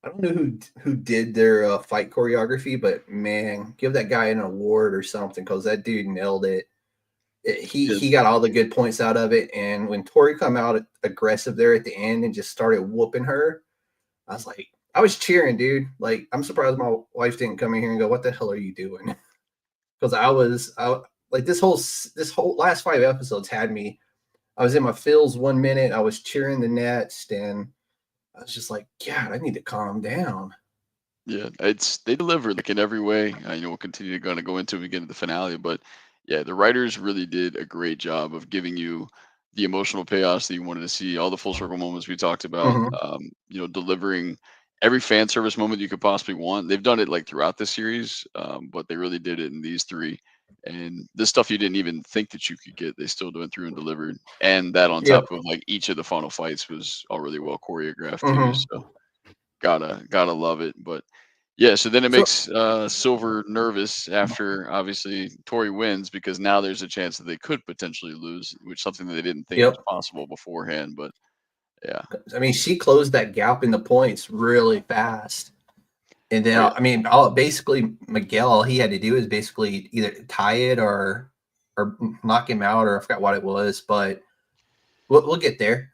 I don't know who did their fight choreography, but man, give that guy an award or something because that dude nailed it. Yeah, He got all the good points out of it. And when Tori come out aggressive there at the end and just started whooping her, I was like, I was cheering, dude. Like, I'm surprised my wife didn't come in here and go, "What the hell are you doing?" Because I like this whole last 5 episodes had me. I was in my feels 1 minute, I was cheering the next, and I was just like, God, I need to calm down. yeah, they delivered like in every way. We'll continue to kind of go into it again at the finale, but yeah, the writers really did a great job of giving you the emotional payoffs that you wanted to see, all the full circle moments we talked about. Mhm. Delivering every fan service moment you could possibly want. They've done it like throughout the series, but they really did it in these three. And this stuff you didn't even think that you could get, they still went through and delivered. And that on Yep. top of like each of the final fights was all really well choreographed too. Mhm. So gotta love it. But Yeah, so then it So makes Silver nervous after obviously Tori wins because now there's a chance that they could potentially lose, which something that they didn't think was yep. possible beforehand. But yeah, I mean, she closed that gap in the points really fast. And then, oh yeah, I mean, basically Miguel, all he had to do is basically either tie it or knock him out, or I forgot what it was, but we'll get there.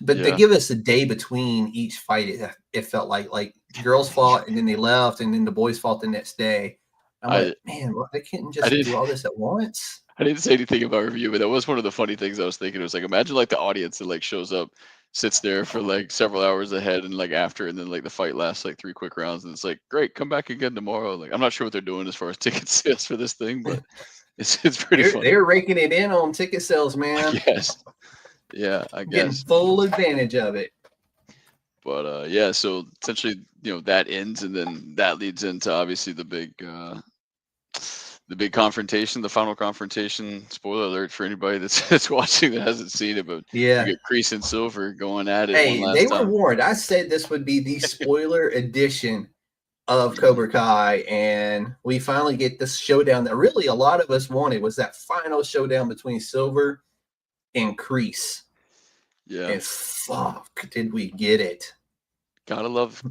But they yeah. give us a day between each fight. It felt like girls fought and then they left, and then the boys fought the next day. I'm like, I man, well, they couldn't I just did do all this at once. I didn't say anything about review, but that was one of the funny things I was thinking. It was like imagine like the audience that like shows up, sits there for like several hours ahead and like after, and then like the fight lasts like 3 quick rounds, and it's like great, come back again tomorrow. Like I'm not sure what they're doing as far as ticket sales for this thing, but it's pretty funny. They're raking it in on ticket sales, I man. guess. Yeah, I Getting guess. full advantage of it. But yeah, so essentially, that ends, and then that leads into obviously the big confrontation, the final confrontation. Spoiler alert for anybody that's that's watching that hasn't seen it, but you Yeah. get Kreese and Silver going at it one Hey, they last were time. warned. I said this would be the spoiler edition of Yeah, Cobra Kai, and we finally get this showdown that really a lot of us wanted, was that final showdown between Silver and Kreese. yeah. And fuck, did we get it? Gotta love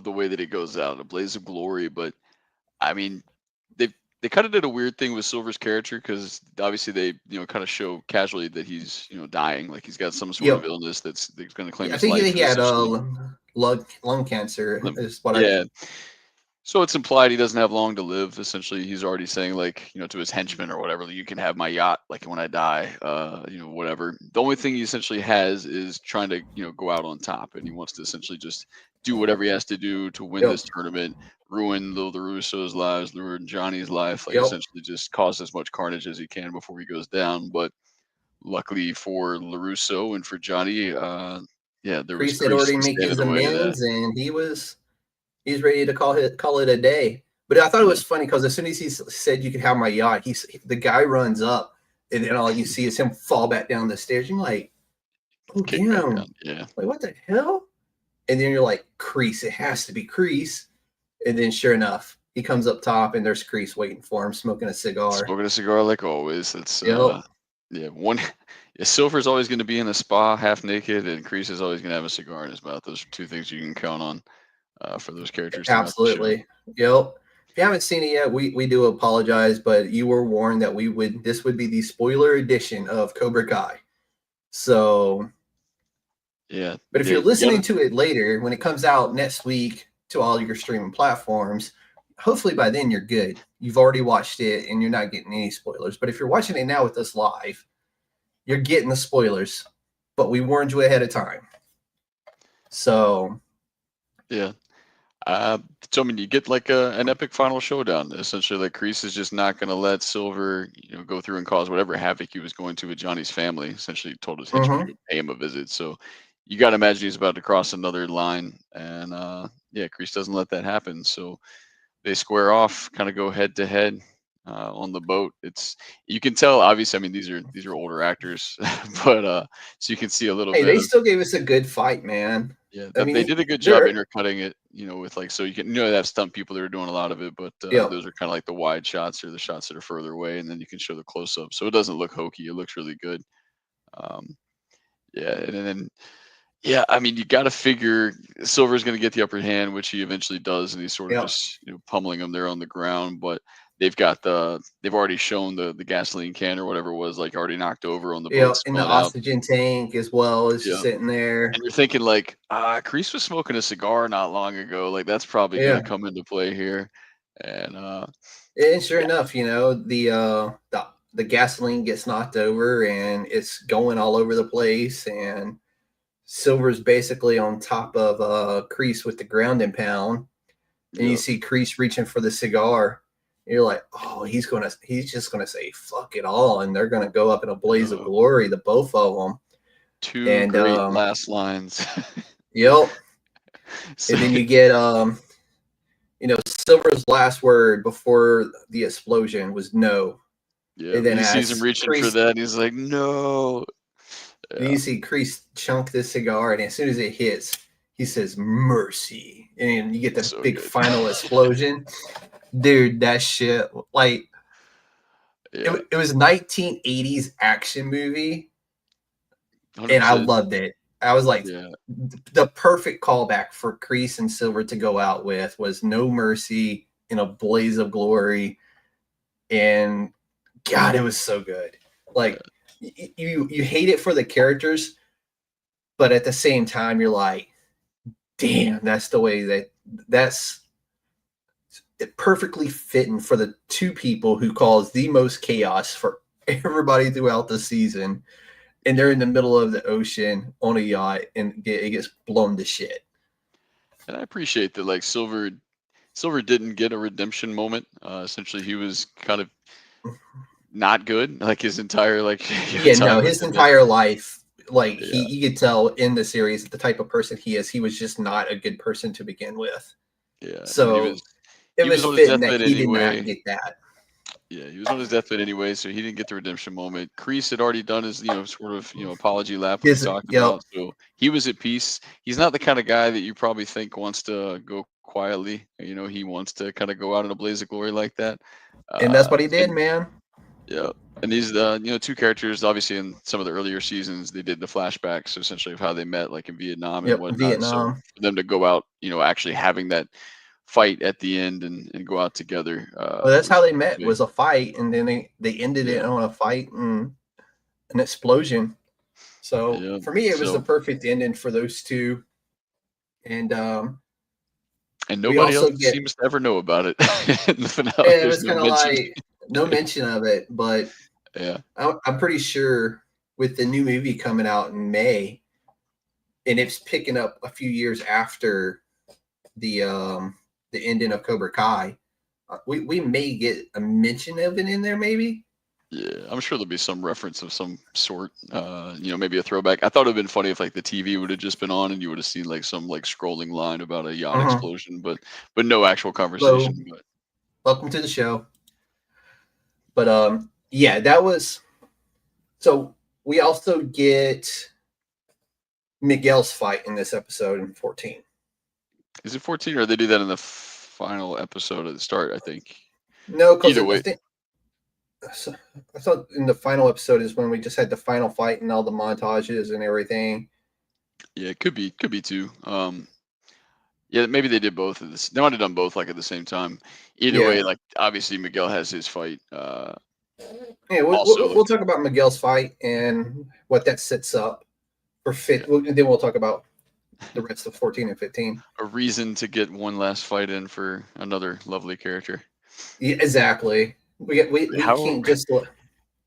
the way that it goes out, a blaze of glory. But I mean, they kind of did a weird thing with Silver's character because obviously they kind of show casually that he's dying, like he's got some sort of Yep. illness that's going to claim Yeah, I his think life, he and had essentially, lung cancer is what I. yeah. So it's implied he doesn't have long to live. Essentially, he's already saying like, to his henchmen or whatever, you can have my yacht, like when I die, whatever. The only thing he essentially has is trying to, go out on top, and he wants to essentially just do whatever he has to do to win Yep. this tournament, ruin the Russo's lives, ruin Johnny's life, like Yep. essentially just cause as much carnage as he can before he goes down. But luckily for LaRusso and for Johnny, yeah, there was Kreese had Kreese already to made stand in his the way of that. amends, and he's ready to call it a day. But I thought it Yeah, was funny because as soon as he said you could have my yacht, the guy runs up, and then all you see is him fall back down the stairs. You're like, oh kick back down. damn, Yeah. like what the hell? And then you're like, Kreese, it has to be Kreese. And then sure enough, he comes up top, and there's Kreese waiting for him, smoking a cigar. Smoking a cigar like always. That's Yep, yeah, one yeah, Silver's always gonna be in a spa half naked, and Kreese is always gonna have a cigar in his mouth. Those are two things you can count on for those characters throughout the show. absolutely. Yep. If you haven't seen it yet, we do apologize, but you were warned that this would be the spoiler edition of Cobra Kai. So, Yeah, but if yeah, you're you listening gotta to it later, when it comes out next week to all your streaming platforms, hopefully by then you're good. You've already watched it and you're not getting any spoilers. But if you're watching it now with us live, you're getting the spoilers, but we warned you ahead of time. So, yeah. So I mean, you get like an epic final showdown. Essentially, like Kreese is just not gonna let Silver, go through and cause whatever havoc he was going to with Johnny's family. Essentially, told his henchmen to mhm. go pay him a visit. So you got to imagine he's about to cross another line, and yeah, Kreese doesn't let that happen. So they square off, kind of go head to head on the boat. It's You can tell, obviously. I mean, these are older actors, but so you can see a little Hey, bit they of, still gave us a good fight, man. yeah, I that they mean, did a good job they're intercutting it, with like, so you can, they have stunt people that are doing a lot of it, but yeah. those are kind of like the wide shots or the shots that are further away, and then you can show the close up, so it doesn't look hokey. It looks really good. Um, yeah, and then yeah, I mean, you got to figure Silver's going to get the upper hand, which he eventually does, and he's sort of Yep. just pummeling them there on the ground. But they've already shown the gasoline can or whatever it was, like already knocked over on the boat, Yep. In the spun out. oxygen tank as well as Yeah, sitting there. and you're thinking like, Kreese was smoking a cigar not long ago. Like that's probably going to Yeah. come into play here. And And sure yeah, enough, the gasoline gets knocked over and it's going all over the place, and Silver's basically on top of Kreese with the ground and pound, and you yeah, see Kreese reaching for the cigar. And you're like, oh, he's just gonna say fuck it all, and they're gonna go up in a blaze of uh, glory, the both of them. two And great last lines. yep. So, And then you get Silver's last word before the explosion was no. yeah, And then he sees him as reaching for Kreese, that, and he's like, no. then Yeah. you see Kreese chunk this cigar, and as soon as it hits, he says mercy, and you get the So big good. final explosion. Dude, that shit, like, Yeah, it was 1980s action movie, and I 100%. loved it. I was like, Yeah, the perfect callback for Kreese and Silver to go out with was no mercy in a blaze of glory, and God, it was so good. yeah, Like, you hate it for the characters, but at the same time, you're like, damn, that's the way that's it perfectly fitting for the two people who cause the most chaos for everybody throughout the season, and they're in the middle of the ocean on a yacht, and it gets blown to shit. and I appreciate that. Like Silver didn't get a redemption moment. Essentially, he was kind of not good like his entire Yeah, no, time his within that. entire life, like Yeah, you could tell in the series the type of person he is. He was just not a good person to begin with. yeah, and he So was it he was was on his fitting that deathbed he did not anyway. get that. Yeah, he was on his deathbed anyway, so he didn't get the redemption moment. Kreese had already done his, sort of, apology lap, like we His talked yep, about. So he was at peace. He's not the kind of guy that you probably think wants to go quietly. He wants to kind of go out in a blaze of glory like that. and that's Uh, what he did, and man. yeah, and these, two characters, obviously in some of the earlier seasons, they did the flashbacks, so essentially of how they met, like in Vietnam and Yep, whatnot. So Vietnam. for them to go out, actually having that fight at the end and go out together, Well, that's how was they met, big. was a fight, and then they ended it Yeah, on a fight and an explosion. So yeah. for me, it was the So perfect ending for those two. And and we nobody else also get, seems to ever know about it in the finale. and it There's was no kind of mention. like no mention of it, but Yeah, I'm pretty sure with the new movie coming out in May, and it's picking up a few years after the um the ending of Cobra Kai, we may get a mention of it in there, maybe. yeah. I'm sure there'll be some reference of some sort. Maybe a throwback. I thought it'd been funny if like the TV would have just been on and you would have seen like some like scrolling line about a yacht Uh-huh. explosion, but no actual Hello, conversation. But welcome to the show. But yeah, that was so. We also get Miguel's fight in this episode in 14. is it 14 or they do that in the final episode at the start? I think. No, because Either I way, think so, I thought in the final episode is when we just had the final fight and all the montages and everything. yeah, it could be two. Yeah, maybe they did both of this. They might have done both like at the same time. Either way, Yeah, like obviously Miguel has his fight. yeah. Also, We'll like talk about Miguel's fight and what that sets up for yeah, fit. And then we'll talk about the rest of 14 and 15. a reason to get one last fight in for another lovely character. Yeah, exactly. We How can't just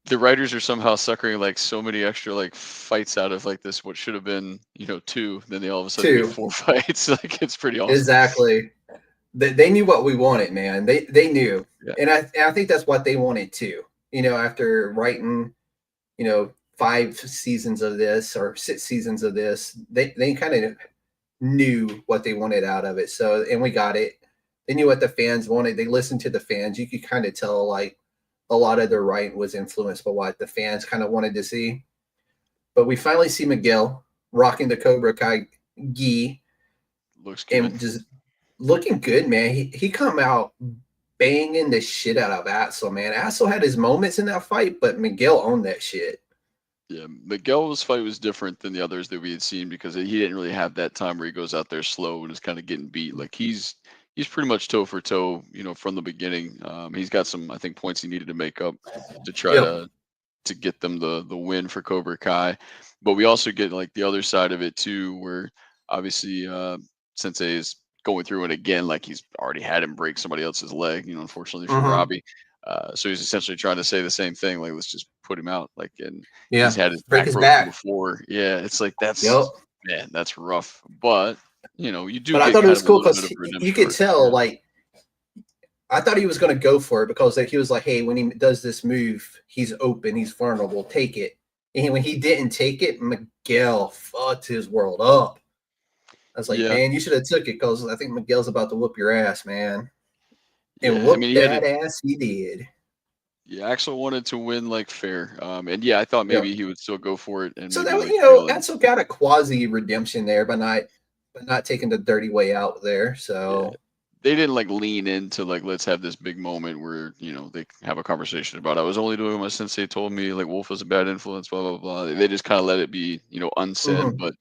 the writers are somehow suckering like so many extra like fights out of like this what should have been two, then they all of a sudden get two. four fights. Like it's pretty awesome. Exactly. They knew what we wanted, man. They knew, Yeah, and I think that's what they wanted too. After writing, 5 seasons of this or 6 seasons of this, they kind of knew what they wanted out of it. So, and we got it. They knew what the fans wanted. They listened to the fans. You could kind of tell like a lot of their writing was influenced by what the fans kind of wanted to see. But we finally see Miguel rocking the Cobra Kai gi looks good. and just looking good, man. He come out banging the shit out of Axel, man. Axel had his moments in that fight, but Miguel owned that shit. Yeah, Miguel's fight was different than the others that we had seen because he didn't really have that time where he goes out there slow and is kind of getting beat. Like he's pretty much toe for toe, from the beginning. He's got some, I think, points he needed to make up to try Yep. to get them the win for Cobra Kai. But we also get like the other side of it too, where obviously Sensei is going through it again, like he's already had him break somebody else's leg, unfortunately for Mm-hmm. Robbie. So he's essentially trying to say the same thing, like let's just put him out, like, and he's Yeah. had his Break back his broken back. before. Yeah, it's like Yep. man, that's rough. But you do But I get thought it kind was of a cool little because bit of you redemption could arc. tell, Yeah, like, I thought he was going to go for it because he was like, hey, when he does this move, he's open, he's vulnerable, take it. And when he didn't take it, Miguel fucked his world up. I was like, yeah, man, you should have took it because I think Miguel's about to whoop your ass, man. And yeah. I whoop mean, he had that it. ass he did. Yeah, Axel wanted to win like fair. And yeah, I thought Yep. maybe he would still go for it and So that maybe was, like bail and Axel got a quasi redemption there, but not but not taking the dirty way out there. Yeah. So They didn't like lean into like let's have this big moment where they have a conversation about I was only doing what my sensei told me, like Wolf was a bad influence, blah blah blah. They just kind of let it be unsaid, mhm,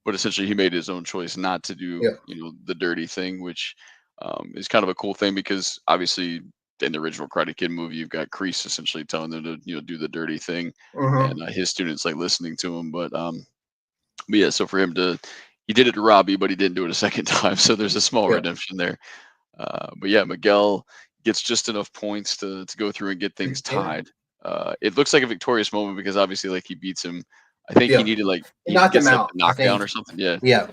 but essentially he made his own choice not to do yeah, the dirty thing, which is kind of a cool thing because obviously in the original Karate Kid movie you've got Kreese essentially telling them to do the dirty thing, mhm, and his students like listening to him, but yeah, so for him to he did it to Robbie, but he didn't do it a second time, so there's a small yeah. redemption there. But yeah, Miguel gets just enough points to go through and get things Yeah, tied. It looks like a victorious moment because obviously, like he beats him. I think he yeah. needed like It he knocked him gets like out, the I knockdown think. or something. Yeah. Yeah.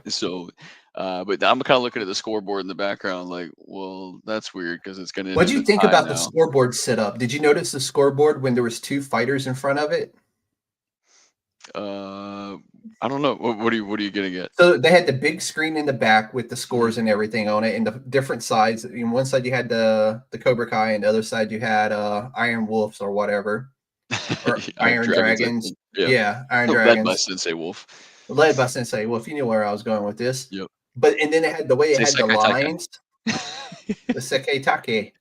So, but I'm kind of looking at the scoreboard in the background, like, well, that's weird because it's going to end What'd in you a think tie about the now. scoreboard setup? Did you notice the scoreboard when there was two fighters in front of it? Uh, I don't know. What are you getting at? So they had the big screen in the back with the Mhm. scores and everything on it, and the different sides. In one side you had the Cobra Kai, and the other side you had Iron Wolves or whatever, or Iron Iron Dragons, I Dragons. think. Yeah, Yeah, Iron led by Dragons, Sensei Wolf. led by Sensei. Well, if you knew where I was going with this, Yep. but and then it had the way it Say had the Sekai Taikai. lines, the Sekei.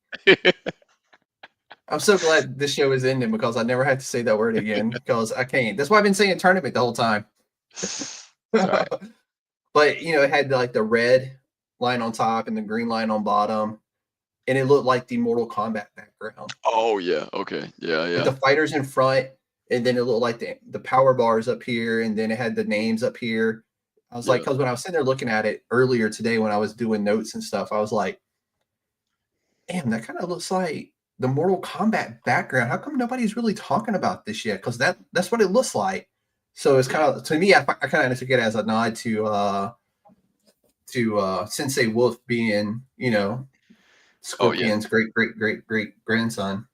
I'm so glad this show is ending because I never had to say that word again because I can't. That's why I've been saying tournament the whole time. It's all right. But it had like the red line on top and the green line on bottom, and it looked like the Mortal Kombat background Oh yeah. Okay. Yeah. with Yeah. the fighters in front, and then it looked like the power bars up here, and then it had the names up here. I was like, Yeah. because when I was sitting there looking at it earlier today when I was doing notes and stuff, I was like, damn, that kind of looks like the Mortal Kombat background. How come nobody's really talking about this yet? Because that's what it looks like. So it's kind of to me, I kind of took it as a nod to Sensei Wolf being, Oh yeah. Scorpion's great grandson.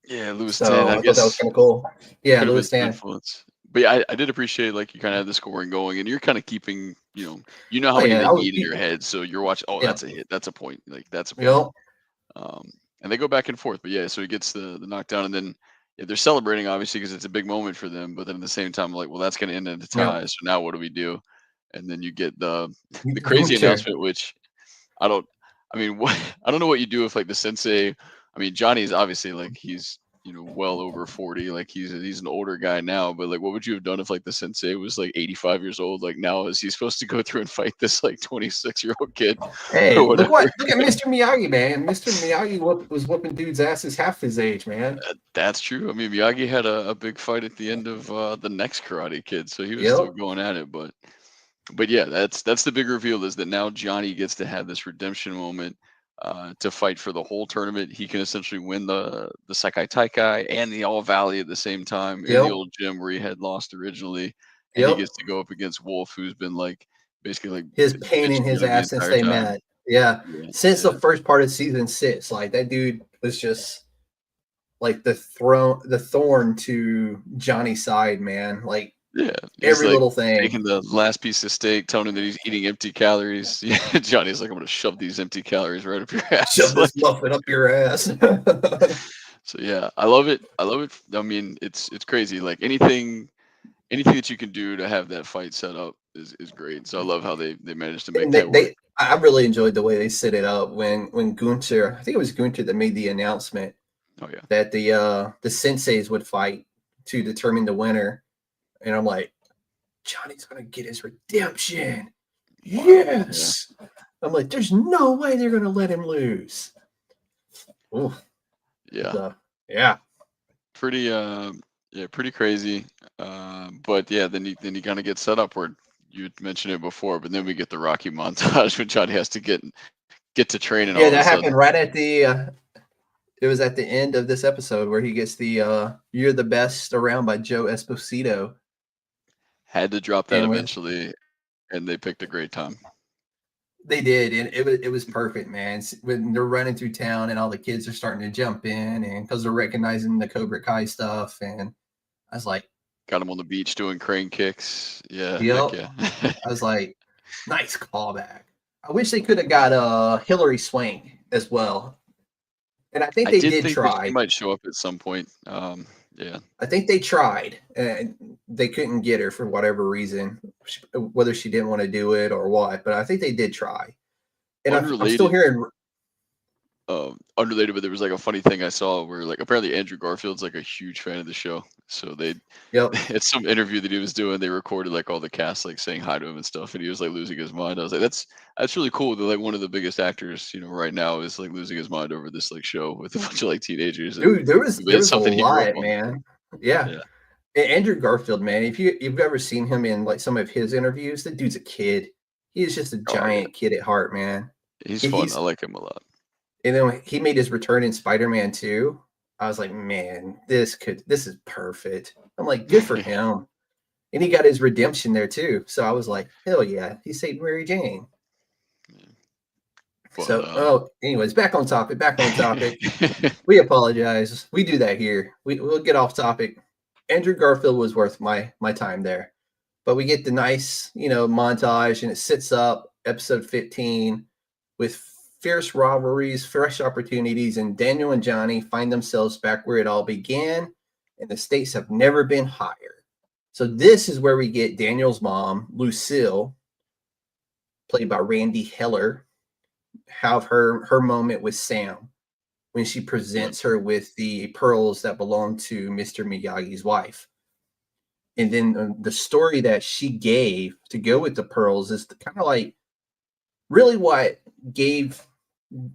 Yeah. Lewis Tan. So I I thought that was guess kind of cool. Yeah, could have been Louis some Tan. influence. But yeah, I did appreciate like you kind of had the scoring going, and you're kind of keeping how Oh many yeah, they I was need in your head, so you're watching. Oh, yeah, that's a hit. That's a point. Like that's a point. yep, Um, and they go back and forth. But yeah, so he gets the knockdown, and then yeah, they're celebrating obviously because it's a big moment for them. But then at the same time, like, well, that's going to end in a yep. tie. So now what do we do? And then you get the the crazy Gunter. announcement, which I don't. I mean, what I don't know what you do if like the sensei. I mean, Johnny's obviously like he's well over 40. Like he's an older guy now. But like, what would you have done if like the sensei was like 85 years old? Like now is he supposed to go through and fight this like 26-year-old kid or Hey, whatever? look at Mr. Miyagi, man. Mr. Miyagi was whooping dudes' asses half his age, man. That's true. I mean, Miyagi had a big fight at the end of the next Karate Kid, so he was still Yep. going at it. But yeah, that's the big reveal is that now Johnny gets to have this redemption moment to fight for the whole tournament. He can essentially win the Sekai Taikai and the All Valley at the same time in the Yep. old gym where he had lost originally, and he Yep. gets to go up against Wolf, who's been like basically like His pain in bitching his at him the ass and entire stay time. mad. Yeah. Yeah, Since the yeah, first part of season 6, like that dude was just like the thorn to Johnny's side, man. Like yeah. He's every like little thing. taking the last piece of steak, telling him that he's eating empty calories. Yeah, Johnny's like, I'm gonna shove these empty calories right up your ass. Shove Like, this muffin up your ass. so yeah, I love it. I love it. I mean, it's crazy. Like anything that you can do to have that fight set up is great. So I love how they managed to make And that work. I really enjoyed the way they set it up when Gunter, I think it was Gunter that made the announcement Oh yeah. that the senseis would fight to determine the winner. And I'm like, Johnny's gonna get his redemption. Wow. Yeah. Yes. I'm like, there's no way they're gonna let him lose. Ooh, Yeah. yeah. Pretty yeah, pretty crazy. But yeah, then you kind of get set up where you had mentioned it before, but then we get the Rocky montage when Johnny has to get to training Yeah, all of a that sudden. happened right at the it was at the end of this episode where he gets the "You're the Best Around" by Joe Esposito. Had to drop that And when eventually, and they picked a great time. they did, and it was perfect, man. When they're running through town and all the kids are starting to jump in, and because they're recognizing the Cobra Kai stuff, and I was like, Got him on the beach doing crane kicks. Yeah, heck "Yep." yeah. I was like, "Nice callback." I wish they could have got Hillary Swank as well, and I think I they did did think that she try. might show up at some point. Yeah. I think they tried, and they couldn't get her for whatever reason, whether she didn't want to do it or what. But I think they did try. And I'm still Unrelated, hearing. unrelated, but there was like a funny thing I saw where like apparently Andrew Garfield's like a huge fan of the show. So they Yep. at some interview that he was doing, they recorded like all the cast like saying hi to him and stuff, and he was like losing his mind. I was like, that's really cool that like one of the biggest actors, right now is like losing his mind over this like show with a bunch of like teenagers, and Dude, there it's was a something he grew up lot, on. man. Yeah. Yeah. Andrew Garfield, man, if you've ever seen him in like some of his interviews, the dude's a kid. He is just a Oh yeah. giant kid at heart, man. He's fun. I He's like him a lot. and then when he made his return in Spider-Man 2. I was like, man, this is perfect. I'm like, good for him. And he got his redemption there too. So I was like, hell yeah, he saved Mary Jane. But So anyways, back on topic. Back on topic. We apologize. We do that here. We'll get off topic. Andrew Garfield was worth my time there. But we get the nice, montage, and it sets up episode 15 with fierce rivalries, fresh opportunities, and Daniel and Johnny find themselves back where it all began, and the stakes have never been higher. So this is where we get Daniel's mom, Lucille, played by Randy Heller, have her moment with Sam when she Yeah. presents her with the pearls that belong to Mr. Miyagi's wife. And then the story that she gave to go with the pearls is kind of like really what gave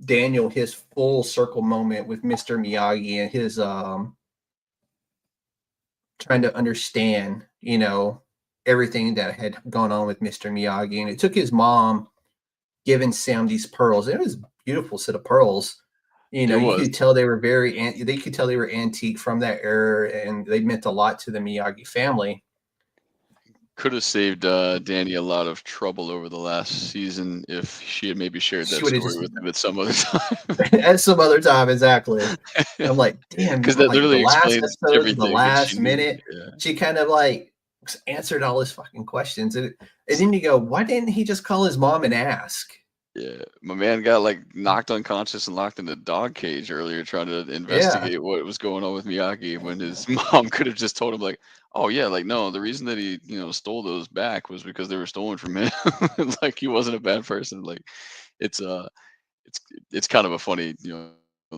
Daniel his full circle moment with Mr. Miyagi and his trying to understand, everything that had gone on with Mr. Miyagi. And it took his mom giving Sam these pearls. And it was a beautiful set of pearls. It You was. could tell they were they could tell they were antique from that era, and they meant a lot to the Miyagi family. Could have saved Danny a lot of trouble over the last season if she had maybe shared She that would have story just with him at some other time. at some other time, exactly. And I'm like, damn, Because that like the literally last explains episode, the everything that she last knew. minute, Yeah. she kind of like answered all his fucking questions. And then you go, why didn't he just call his mom and ask? Yeah. My man got like knocked unconscious and locked in the dog cage earlier trying to Yeah. investigate what was going on with Miyagi when his mom could have just told him like, oh yeah, like no, the reason that he, stole those back was because they were stolen from him. Like he wasn't a bad person. Like it's it's it's kind of a funny, it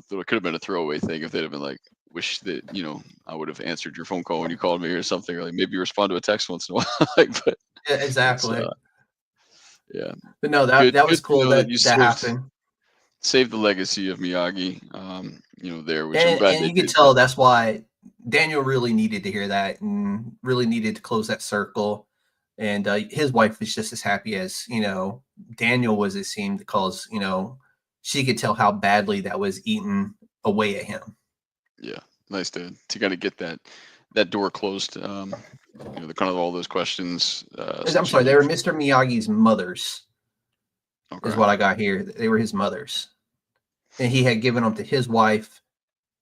could have been a throwaway thing if they'd have been like, wish that, I would have answered your phone call when you called me or something, or like maybe respond to a text once in a while. Like, but Yeah, it's exactly. yeah, But no, that good was to cool know that you that happened. saved the legacy of Miyagi, there, which I'm glad And they you could did. But tell that's why Daniel really needed to hear that and really needed to close that circle. And his wife was just as happy as Daniel was. It seemed because she could tell how badly that was eaten away at him. yeah, nice to kind of get that door closed. The kind of all those questions I'm sorry, they essentially. were Mr. Miyagi's mothers, is Okay, what I got here. They were his mothers, and he had given them to his wife,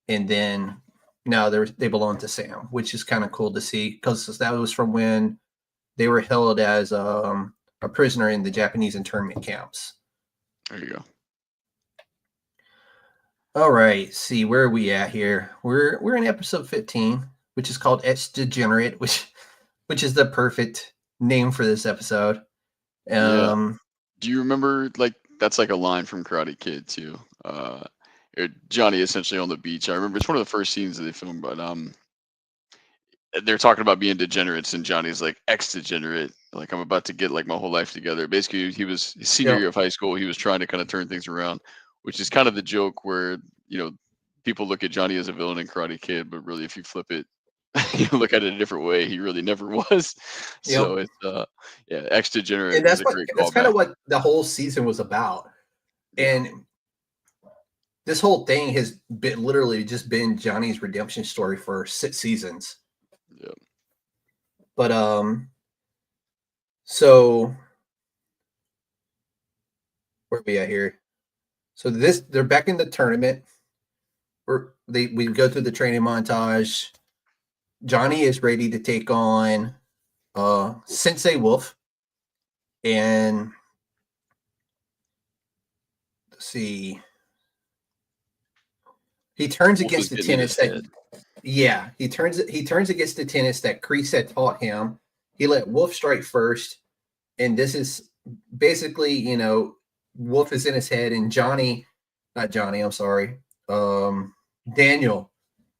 and then now they belong to Sam, which is kind of cool to see because that was from when they were held as a prisoner in the Japanese internment camps. there you go. All right, see where are we at here? We're in episode 15, which is called Etch Degenerate, which is the perfect name for this episode. Yeah. Um, Do you remember like that's like a line from Karate Kid too? Johnny essentially on the beach. I remember it's one of the first scenes that they filmed, but they're talking about being degenerates, and Johnny's like ex-degenerate. Like I'm about to get like my whole life together. Basically, he was his senior yep, year of high school. He was trying to kind of turn things around, which is kind of the joke where people look at Johnny as a villain in Karate Kid, but really, if you flip it, you look at it a different way. He really never was. yep. So it's yeah, ex-degenerate And is a great that's kind callback. of what the whole season was about. Yeah, And this whole thing has been literally just been Johnny's redemption story for 6 seasons. yeah, But so where are we at here? So they're back in the tournament. We go through the training montage. Johnny is ready to take on Sensei Wolf, and let's see, he turns Wolf is against the getting in his tennis that head. Yeah, he turns against the tennis that Kreese had taught him. He let Wolf strike first, and this is basically, Wolf is in his head, and not Johnny, I'm sorry, Daniel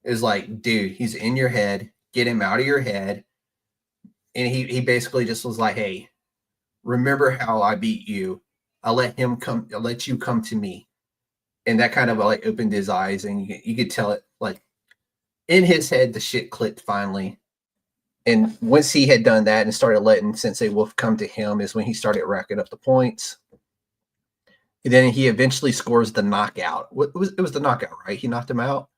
is like, dude, he's in your head. Get him out of your head. And he basically just was like, hey, remember how I beat you? I'll let you come to me. And that kind of like opened his eyes, and you could tell it like in his head, the shit clicked finally. And once he had done that and started letting Sensei Wolf come to him is when he started racking up the points. And then he eventually scores the knockout. It was the knockout, right? He knocked him out?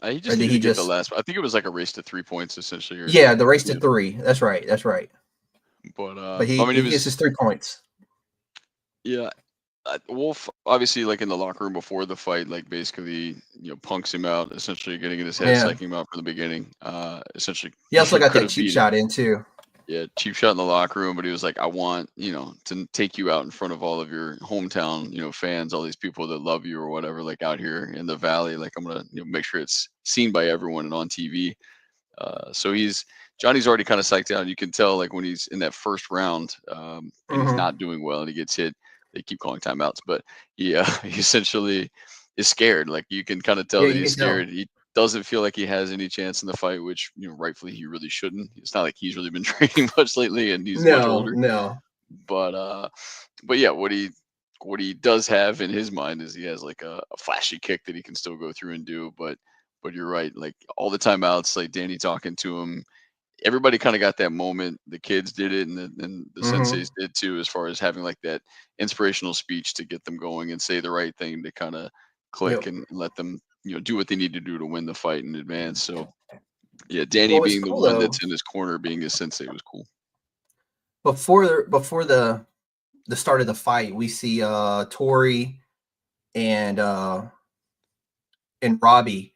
He Or just did needed he to get the just last. I think it was like a race to 3 points essentially, or Yeah, the race to yeah. 3. That's right. That's right. But But I mean, it he gets his was 3 points. yeah. Wolf obviously like in the locker room before the fight, like basically punks him out, essentially getting in his head, Yeah. psyching him out from the beginning. Essentially, He also got could that have cheap beat him. shot in too. Yeah, cheap shot in the locker room, but he was like, I want, to take you out in front of all of your hometown, fans, all these people that love you or whatever, like out here in the valley. Like I'm gonna, make sure it's seen by everyone and on TV. So Johnny's already kind of psyched out. You can tell like when he's in that first round, and he's Mm-hmm. not doing well and he gets hit. They keep calling timeouts, but he essentially is scared. Like you can kind of tell Yeah, that you he's can tell. scared. He doesn't feel like he has any chance in the fight, which rightfully he really shouldn't. It's not like he's really been training much lately, and he's much No, older. no. But but yeah, what he does have in his mind is he has like a flashy kick that he can still go through and do. But you're right, like all the timeouts, like Danny talking to him, everybody kind of got that moment. The kids did it, and the Mm-hmm. senseis did too, as far as having like that inspirational speech to get them going and say the right thing to kind of click Yep. and let them do what they need to do to win the fight in advance. So yeah, Danny Well, it's being the cool one though. that's in his corner, being his sensei, was cool. Before the start of the fight, we see Tori and Robbie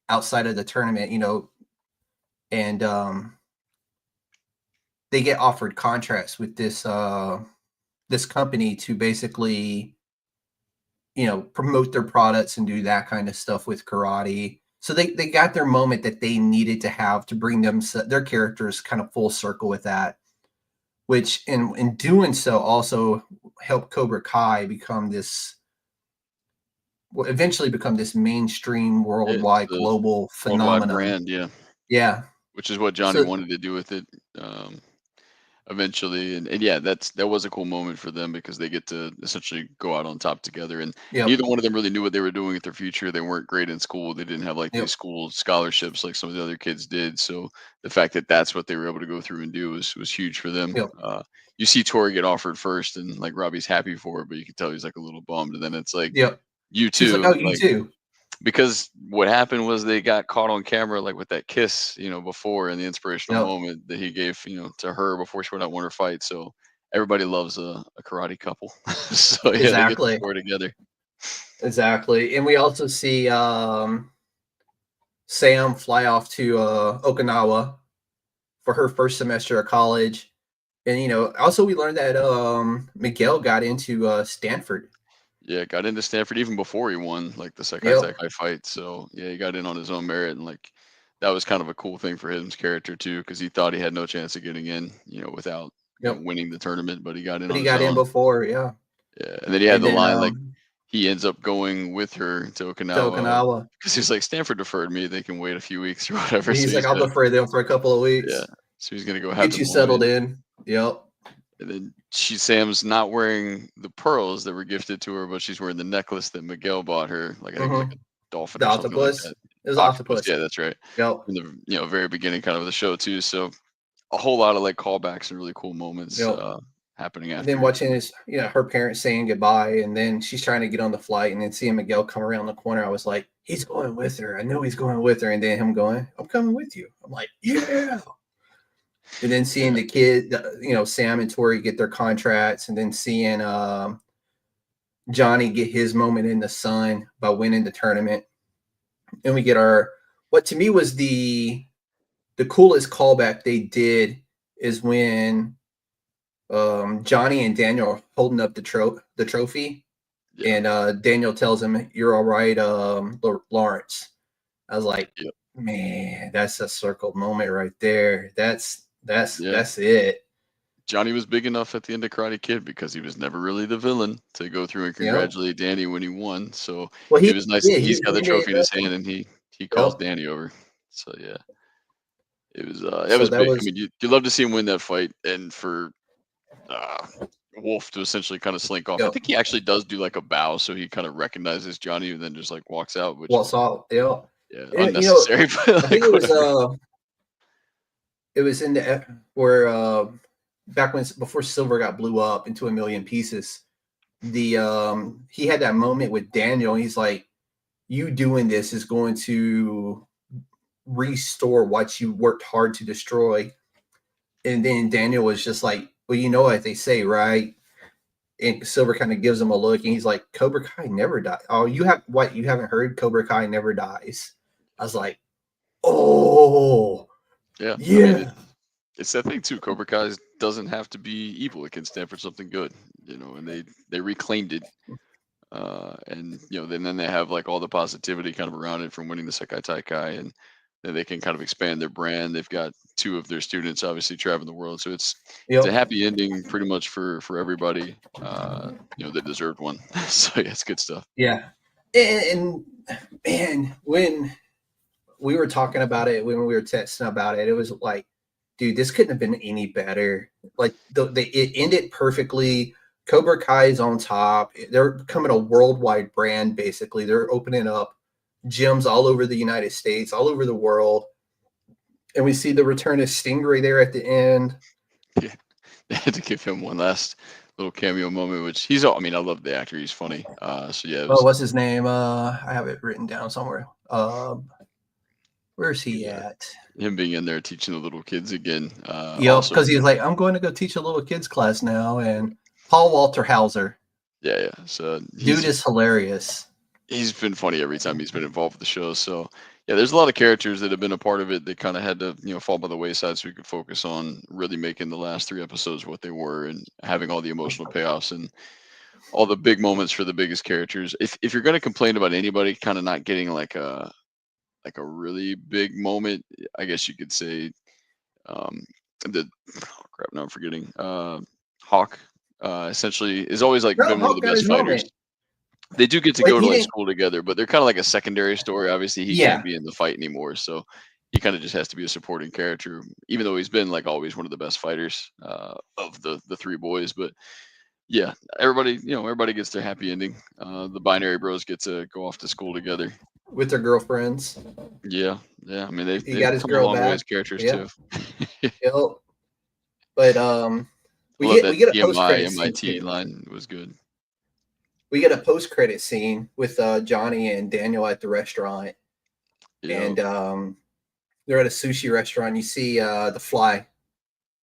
outside of the tournament, and they get offered contracts with this company to basically, promote their products and do that kind of stuff with karate. So they got their moment that they needed to have to bring their characters kind of full circle with that, which in doing so also helped Cobra Kai eventually become this mainstream It's worldwide the global worldwide phenomenon. brand, yeah, Yeah. which is what Johnny So wanted to do with it. Um, Eventually, and yeah, that was a cool moment for them because they get to essentially go out on top together, and yep, neither one of them really knew what they were doing with their future. They weren't great in school. They didn't have like these yep, school scholarships like some of the other kids did. So the fact that that's what they were able to go through and do was huge for them. yep, You see Tori get offered first, and like Robbie's happy for it, but you can tell he's like a little bummed. And then it's like yep. you She's like, "Oh, too, you like too." because what happened was they got caught on camera like with that kiss, before, in the inspirational Yep, moment that he gave, to her before she went out and won her fight. So everybody loves a karate couple. So yeah, they get to exactly, score together. exactly. And we also see Sam fly off to Okinawa for her first semester of college. And also we learned that Miguel got into Stanford. Yeah, got into Stanford even before he won like the Sekai Yep, Sekai fight. So yeah, he got in on his own merit, and like that was kind of a cool thing for his character too, because he thought he had no chance of getting in, without yep. winning the tournament, but he got in But on he his got in own. before, yeah. Yeah, and then he had And the then line like he ends up going with her to to Okinawa Okinawa. because he's like, Stanford deferred me. They can wait a few weeks or whatever. And So he's like, he's "I'll gonna, defer them for a couple of yeah. weeks. So he's gonna go have Get the you settled moment. in." Yep. And then Sam's not wearing the pearls that were gifted to her, but she's wearing the necklace that Miguel bought her. Like I think it was like Mm-hmm. a dolphin The or something like octopus. that. It was Octopus. octopus. Yeah, that's right. Yep. In the very beginning, kind of the show too. So a whole lot of like callbacks and really cool moments Yep. happening And then after. watching her parents saying goodbye, and then she's trying to get on the flight, and then seeing Miguel come around the corner, I was like, he's going with her. I know he's going with her. And then him going, I'm coming with you. I'm like, yeah. And then seeing Yeah. the kid, Sam and Tori get their contracts, and then seeing Johnny get his moment in the sun by winning the tournament. And we get what to me was the coolest callback they did is when Johnny and Daniel are holding up the trophy, Yeah. and Daniel tells him, "You're all right, Lawrence." I was like, Yeah. Man, that's a circle moment right there. That's Yeah. it. Johnny was big enough at the end of Karate Kid because he was never really the villain to go through and Yep. congratulate Danny when he won. So Well, it was nice. yeah, He's got he the ended trophy in his hand and he calls Yep. Danny over. So yeah, it was that So was that big. I was mean, you love to see him win that fight and for uh, Wolf to essentially kind of slink off. I yep. think he actually does do like a bow, so he kind of recognizes Johnny and then just like walks out, which What's all? Yep. yeah, You know, unnecessary, but I think like whatever. it was in the where back when before Silver got blew up into a million pieces. The he had that moment with Daniel. He's like, "You doing this is going to restore what you worked hard to destroy." And then Daniel was just like, "Well, you know what they say, right?" And Silver kind of gives him a look, and he's like, "Cobra Kai never dies." Oh, you have what? You haven't heard? Cobra Kai never dies. I was like, "Oh, Yeah, I mean yeah, it's that thing too. Cobra Kai doesn't have to be evil; it can stand for something good, And they reclaimed it, and then they have like all the positivity kind of around it from winning the Sekai Taikai, and then they can kind of expand their brand. They've got two of their students obviously traveling the world, so it's a yep, happy ending pretty much for everybody. That deserved one. So yeah, it's good stuff. yeah." And man, when we were talking about it, when we were texting about it, it was like, dude, this couldn't have been any better. Like it ended perfectly. Cobra Kai is on top. They're becoming a worldwide brand. Basically, they're opening up gyms all over the United States, all over the world, and we see the return of Stingray there at the end. Yeah, they had to give him one last little cameo moment, which he's all. I mean, I love the actor; he's funny. So yeah, it Oh, was. what's his name? I have it written down somewhere. Where's he Yeah, at? him being in there teaching the little kids again. Yep, Also, because he's like, I'm going to go teach a little kids class now. And Paul Walter Hauser, yeah, yeah. So dude is hilarious. he's been funny every time he's been involved with the show. So yeah, there's a lot of characters that have been a part of it that kind of had to fall by the wayside so we could focus on really making the last three episodes what they were and having all the emotional payoffs and all the big moments for the biggest characters. If you're going to complain about anybody kind of not getting like a really big moment, I guess you could say um, the oh crap, now I'm forgetting. Hawk essentially is always like No, been one of Hulk the got best his fighters. moment. They do get to Like go to he like didn't. school together, but they're kind of like a secondary story. Obviously, he can't Yeah, be in the fight anymore, so he kind of just has to be a supporting character, even though he's been like always one of the best fighters of the three boys. But yeah, everybody gets their happy ending. The binary bros get to go off to school together. with their girlfriends. Yeah, yeah. I mean, they've He they've got his come a girl long way as back. characters Yeah, too. yep. But I love we that get a post TMI credit scene MIT too. line. It was good. We get a post credit scene with Johnny and Daniel at the restaurant, Yeah, and they're at a sushi restaurant. You see the Fly.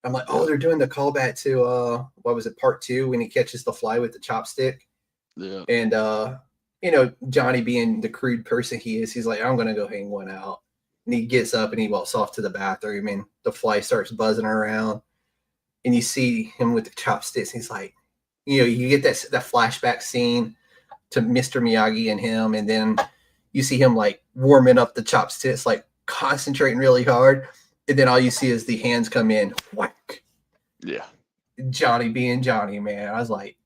I'm like, oh, yeah, they're doing the callback to what was it, part two, when he catches the fly with the chopstick. yeah, And Johnny being the crude person he is, he's like, I'm gonna go hang one out. And he gets up and he walks off to the bathroom, and the fly starts buzzing around. And you see him with the chopsticks. He's like, you get that flashback scene to Mr. Miyagi and him, and then you see him like warming up the chopsticks, like concentrating really hard. And then all you see is the hands come in, whack. yeah. Johnny being Johnny, man. I was like,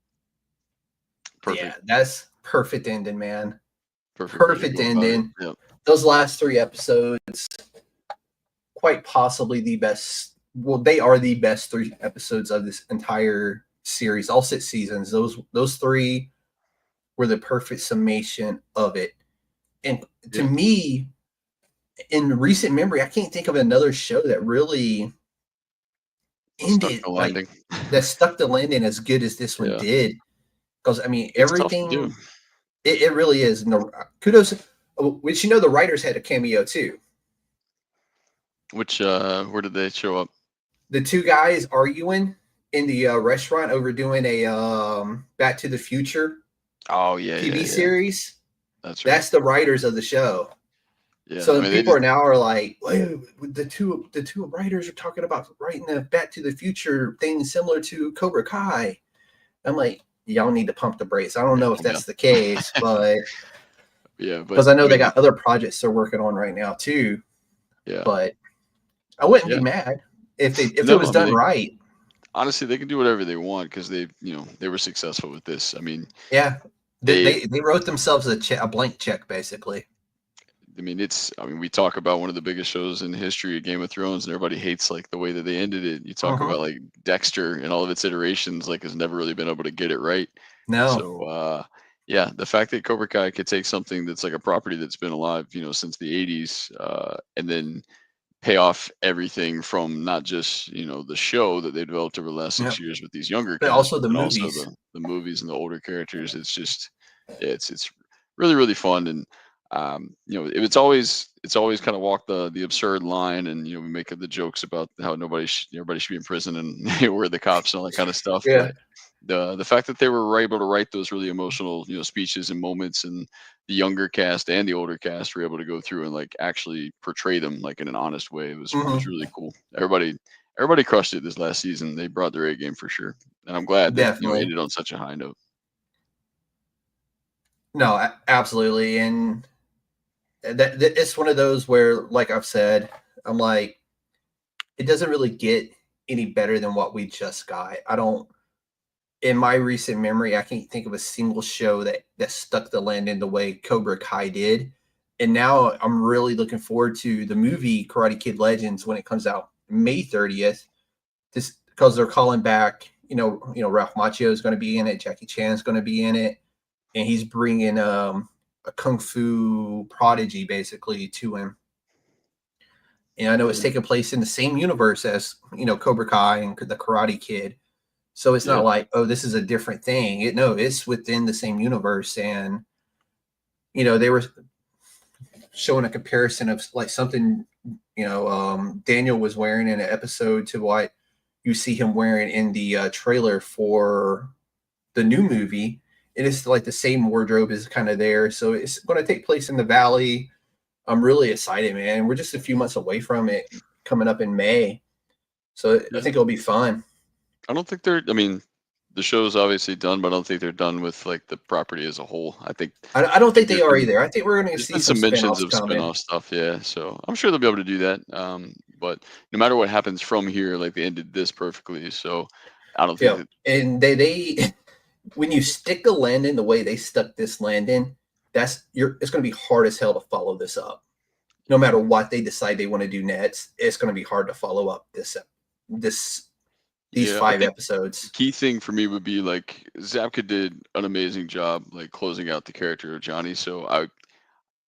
yeah, Perfect, that's perfect ending, man. perfect way to Perfect go about it. ending. Yep. Those last three episodes, quite possibly the best. Well, they are the best three episodes of this entire series, all 6 seasons. Those three were the perfect summation of it. And to Yeah. me, in recent memory, I can't think of another show that really Stuck ended the like landing. that stuck the landing as good as this one Yeah. did. Because I mean, It's tough to do. everything it really is. No, kudos. Which the writers had a cameo too. Which where did they show up? The two guys arguing in the restaurant over doing a Back to the Future Oh yeah, yeah, TV yeah. series. That's right. That's the writers of the show. Yeah. I So mean they people just are now are like, well, the two writers are talking about writing the Back to the Future thing similar to Cobra Kai. I'm like, y'all need to pump the brakes. I don't yeah, know if calm down. that's the case, but Yeah, but because I know I they mean got other projects they're working on right now too. Yeah. but I wouldn't be Yeah. mad if it No, was I mean, done right. honestly, they can do whatever they want because they were successful with this. I mean, Yeah, they they wrote themselves a blank check basically. I mean, we talk about one of the biggest shows in history of Game of Thrones, and everybody hates like the way that they ended it. You talk Hmm. about like Dexter and all of its iterations, like has never really been able to get it right. No, So yeah, the fact that Cobra Kai could take something that's like a property that's been alive, since the 80s, and then pay off everything from not just the show that they developed over the last yeah, 6 years with these younger but cast, also but the then also movies. the movies and the older characters. It's just yeah, it's really really fun. And it's always kind of walked the absurd line, and we make the jokes about how everybody should be in prison, and we're the cops and all that kind of stuff. Yeah. But the fact that they were able to write those really emotional speeches and moments, and the younger cast and the older cast were able to go through and like actually portray them like in an honest way. It was Hmm. really cool. Everybody crushed it this last season. They brought their A game for sure, and I'm glad that it Definitely. ended on such a high note. No, absolutely. And that it's one of those where, like I've said, I'm like, it doesn't really get any better than what we just got. I don't, in my recent memory, I can't think of a single show that stuck the landing the way Cobra Kai did. And now I'm really looking forward to the movie Karate Kid Legends when it comes out May 30th. Just because they're calling back, Ralph Macchio is going to be in it, Jackie Chan is going to be in it, and he's bringing a kung fu prodigy basically to him. And I know it's Mm, taking place in the same universe as Cobra Kai and the Karate Kid, so it's yeah, not like, oh, this is a different thing. No, it's within the same universe. And they were showing a comparison of like something Daniel was wearing in an episode to what you see him wearing in the trailer for the new movie. It is like the same wardrobe is kind of there, so it's going to take place in the valley. I'm really excited, man. We're just a few months away from it coming up in May, so I yeah. think it'll be fun. I don't think they're. I mean, the show's obviously done, but I don't think they're done with like the property as a whole. I think I don't think there's they are been either. I think we're going to there's see been some some mentions spinoffs of coming. spin-off stuff, yeah. So I'm sure they'll be able to do that. But no matter what happens from here, like they ended this perfectly. So I don't think Yeah, that. and they when you stick a landing the way they stuck this landing, it's going to be hard as hell to follow this up. No matter what they decide they want to do next, it's going to be hard to follow up this these Yeah, I five think the episodes. key thing for me would be like Zapka did an amazing job like closing out the character of Johnny. So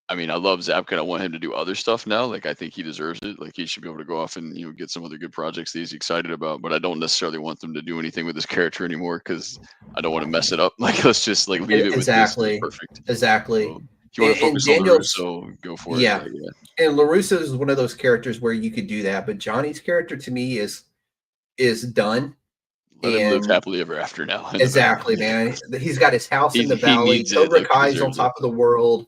I mean, I love Zapka. And I want him to do other stuff now. Like, I think he deserves it. Like, he should be able to go off and get some other good projects that he's excited about. But I don't necessarily want them to do anything with his character anymore because I don't want to mess it up. Like, let's just like leave it with this. It's Exactly, perfect. exactly. So if you want to And focus on Daniel's, Larusso, go for it. yeah, Like, yeah, and Larusso is one of those characters where you could do that, but Johnny's character to me is done. let him live And happily ever after now in the valley. exactly, man, he's got his house in the He valley. needs it. Cobra Like, he Kai's on deserves it. top of the world.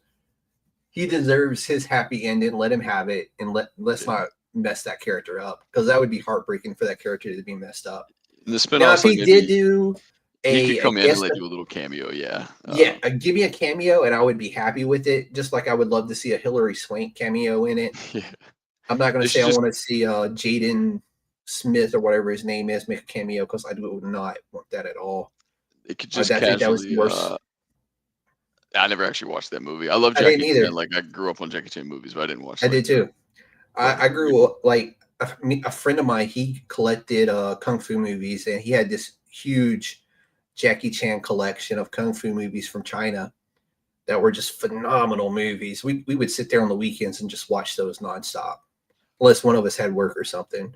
He deserves his happy ending. Let him have it, and let's Yeah. not mess that character up because that would be heartbreaking for that character to be messed up. And the Now, if spinoffs, like he did maybe do he could a come in and guest, like do a little cameo. Yeah. yeah, give me a cameo, and I would be happy with it. Just like I would love to see a Hillary Swank cameo in it. Yeah. I'm not going They to say should I just want to see Jaden Smith or whatever his name is make a cameo because I would not want that at all. they could I just think that was the casually worst. I never actually watched that movie. I love I didn't Jackie Chan. either. Like I grew up on Jackie Chan movies, but I didn't watch I like did too. the I grew up like a friend of mine. He collected kung fu movies, and he had this huge Jackie Chan collection of kung fu movies from China that were just phenomenal movies. We would sit there on the weekends and just watch those nonstop, unless one of us had work or something.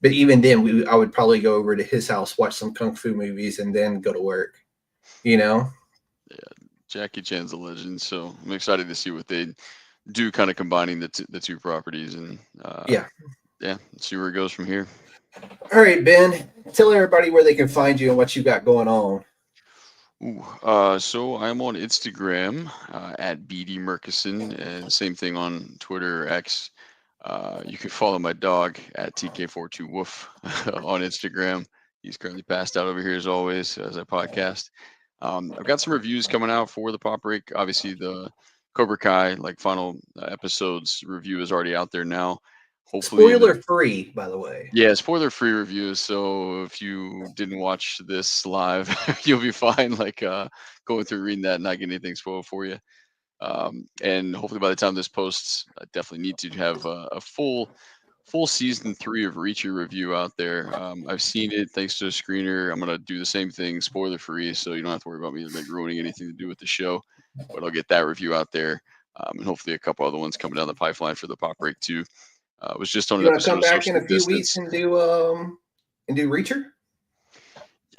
But even then, I would probably go over to his house, watch some kung fu movies, and then go to work. You know? yeah. Jackie Chan's a legend, so I'm excited to see what they do, kind of combining the two properties, and Yeah. yeah, let's see where it goes from here. All right, Ben. Tell everybody where they can find you and what you got going on. Ooh, so I'm on Instagram at BD Murkison, and same thing on Twitter or X. You can follow my dog at TK42Woof on Instagram. He's currently passed out over here as always as I podcast. I've got some reviews coming out for the Pop Break. Obviously, the Cobra Kai, like final episodes review is already out there now. Hopefully, Spoiler free, by the way. yeah, spoiler-free review. So if you didn't watch this live, you'll be fine. Like going through reading that and not getting anything spoiled for you. And hopefully by the time this posts, I definitely need to have a full season 3 of Reacher review out there. I've seen it thanks to a screener. I'm gonna do the same thing, spoiler free, so you don't have to worry about me like ruining anything to do with the show. But I'll get that review out there, and hopefully a couple other ones coming down the pipeline for the Pop Break too. I was just on You an want to episode come of back in Social a few weeks Distance. and do Reacher?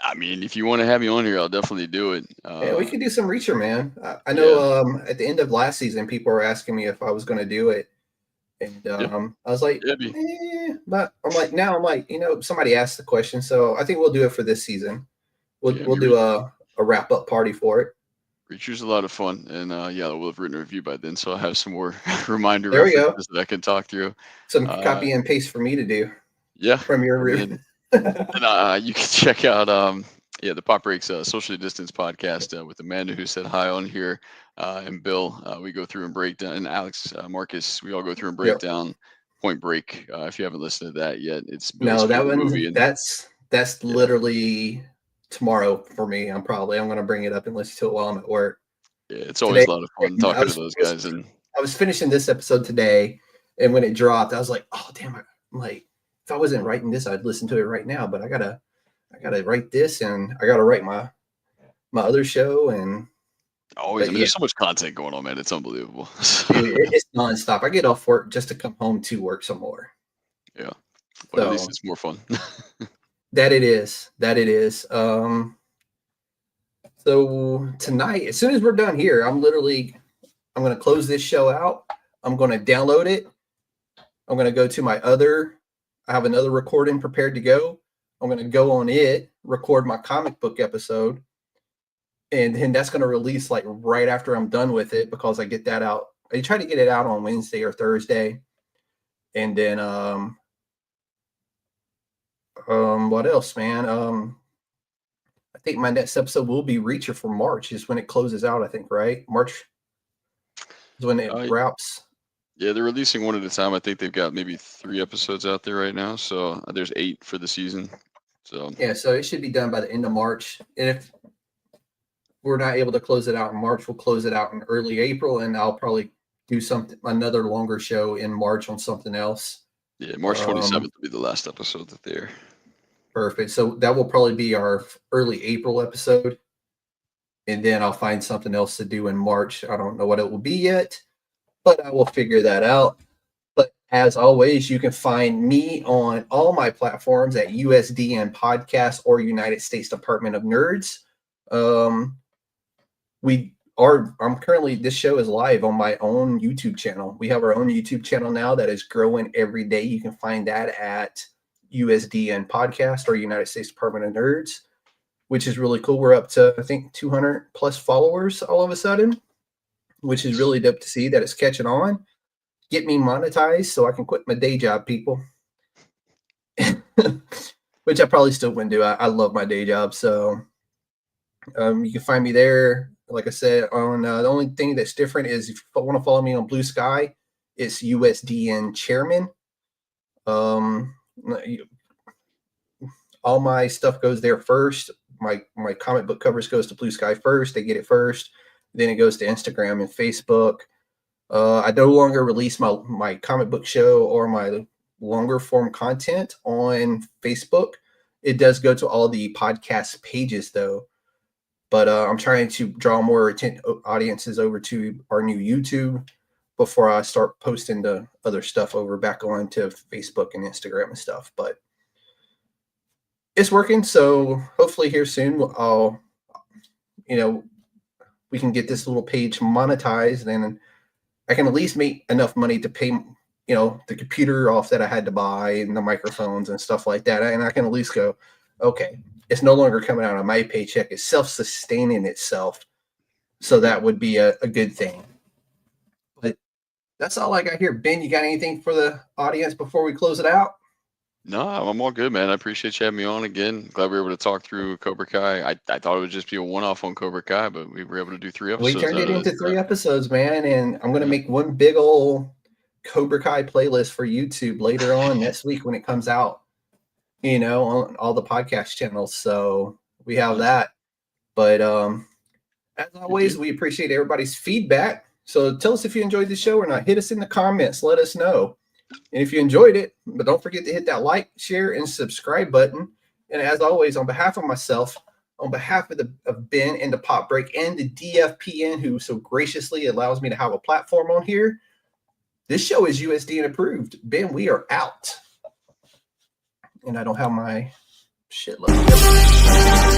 I mean, if you want to have me on here, I'll definitely do it. Yeah, we could do some Reacher, man. I Yeah. know at the end of last season, people were asking me if I was going to do it. And I was like, It'd be- but I'm like, somebody asked the question. So I think we'll do it for this season. We'll, Yeah, we'll do a wrap up party for it. Reacher's a lot of fun, and yeah, we'll have written a review by then, so I'll have some more reminder There we go. references that I can talk through. Some copy and paste for me to do Yeah, from your I review. mean, and you can check out the Pop Breaks Socially Distance podcast with Amanda, who said hi on here, and Bill. We go through and break down, and Alex, Marcus. We all go through and break Yep. down Point Break. If you haven't listened to that yet, it's Bill's No, that favorite one, movie. And that's literally tomorrow for me. I'm going to bring it up and listen to it while I'm at work. yeah, it's always Today, a lot of fun talking to those guys. And I was finishing this episode today, and when it dropped, I was like, "Oh damn!" I'm like, if I wasn't writing this, I'd listen to it right now. But I gotta write this, and I gotta write my other show, and always, but I mean, yeah. there's so much content going on, man. It's unbelievable. dude, it's nonstop. I get off work just to come home to work some more. Yeah, but at least So it's more fun. that it is. So tonight, as soon as we're done here, I'm gonna close this show out. I'm gonna download it. I'm gonna go to I have another recording prepared to go. I'm gonna go on it, record my comic book episode, and then that's gonna release like right after I'm done with it, because I get that out. I try to get it out on Wednesday or Thursday. And then what else, man? I think my next episode will be Reacher for March, is when it closes out, I think, right? March is when it wraps. Yeah, they're releasing one at a time. I think they've got maybe 3 episodes out there right now. So there's 8 for the season. So yeah, so it should be done by the end of March. And if we're not able to close it out in March, we'll close it out in early April, and I'll probably do another longer show in March on something else. Yeah, March 27th will be the last episode that they're. Perfect. So that will probably be our early April episode. And then I'll find something else to do in March. I don't know what it will be yet, but I will figure that out. But as always, you can find me on all my platforms at USDN Podcast or United States Department of Nerds. This show is live on my own YouTube channel. We have our own YouTube channel now that is growing every day. You can find that at USDN Podcast or United States Department of Nerds, which is really cool. We're up to, I think, 200 plus followers all of a sudden, which is really dope to see that it's catching on. Get me monetized so I can quit my day job, people. Which I probably still wouldn't do. I love my day job. So you can find me there. Like I said, on the only thing that's different is if you want to follow me on Blue Sky, it's USDN Chairman. All my stuff goes there first. My comic book covers goes to Blue Sky first. They get it first. Then it goes to Instagram and Facebook. I no longer release my comic book show or my longer form content on Facebook. It does go to all the podcast pages though. But I'm trying to draw more audiences over to our new YouTube before I start posting the other stuff back on to Facebook and Instagram and stuff. But it's working. So hopefully here soon, we can get this little page monetized, and I can at least make enough money to pay, the computer off that I had to buy and the microphones and stuff like that. And I can at least go, okay, it's no longer coming out of my paycheck. It's self-sustaining itself. So that would be a good thing. But that's all I got here. Ben, you got anything for the audience before we close it out? No, I'm all good, man. I appreciate you having me on again. Glad we were able to talk through Cobra Kai. I thought it would just be a one-off on Cobra Kai, but we were able to do 3 episodes We turned out it of into this. 3 episodes, man, and I'm gonna Yeah. make one big old Cobra Kai playlist for YouTube later on next week when it comes out. On all the podcast channels. So we have Nice. that. But as Good always, deal. we appreciate everybody's feedback. So tell us if you enjoyed the show or not. Hit us in the comments. Let us know. And if you enjoyed it, but don't forget to hit that like, share, and subscribe button. And as always, on behalf of myself, on behalf of Ben and the Pop Break and the DFPN, who so graciously allows me to have a platform on here, this show is USDN approved. Ben, we are out. And I don't have my shit loaded.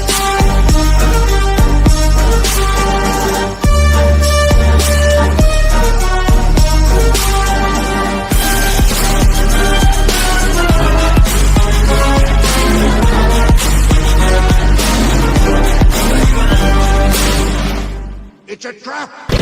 It's a trap!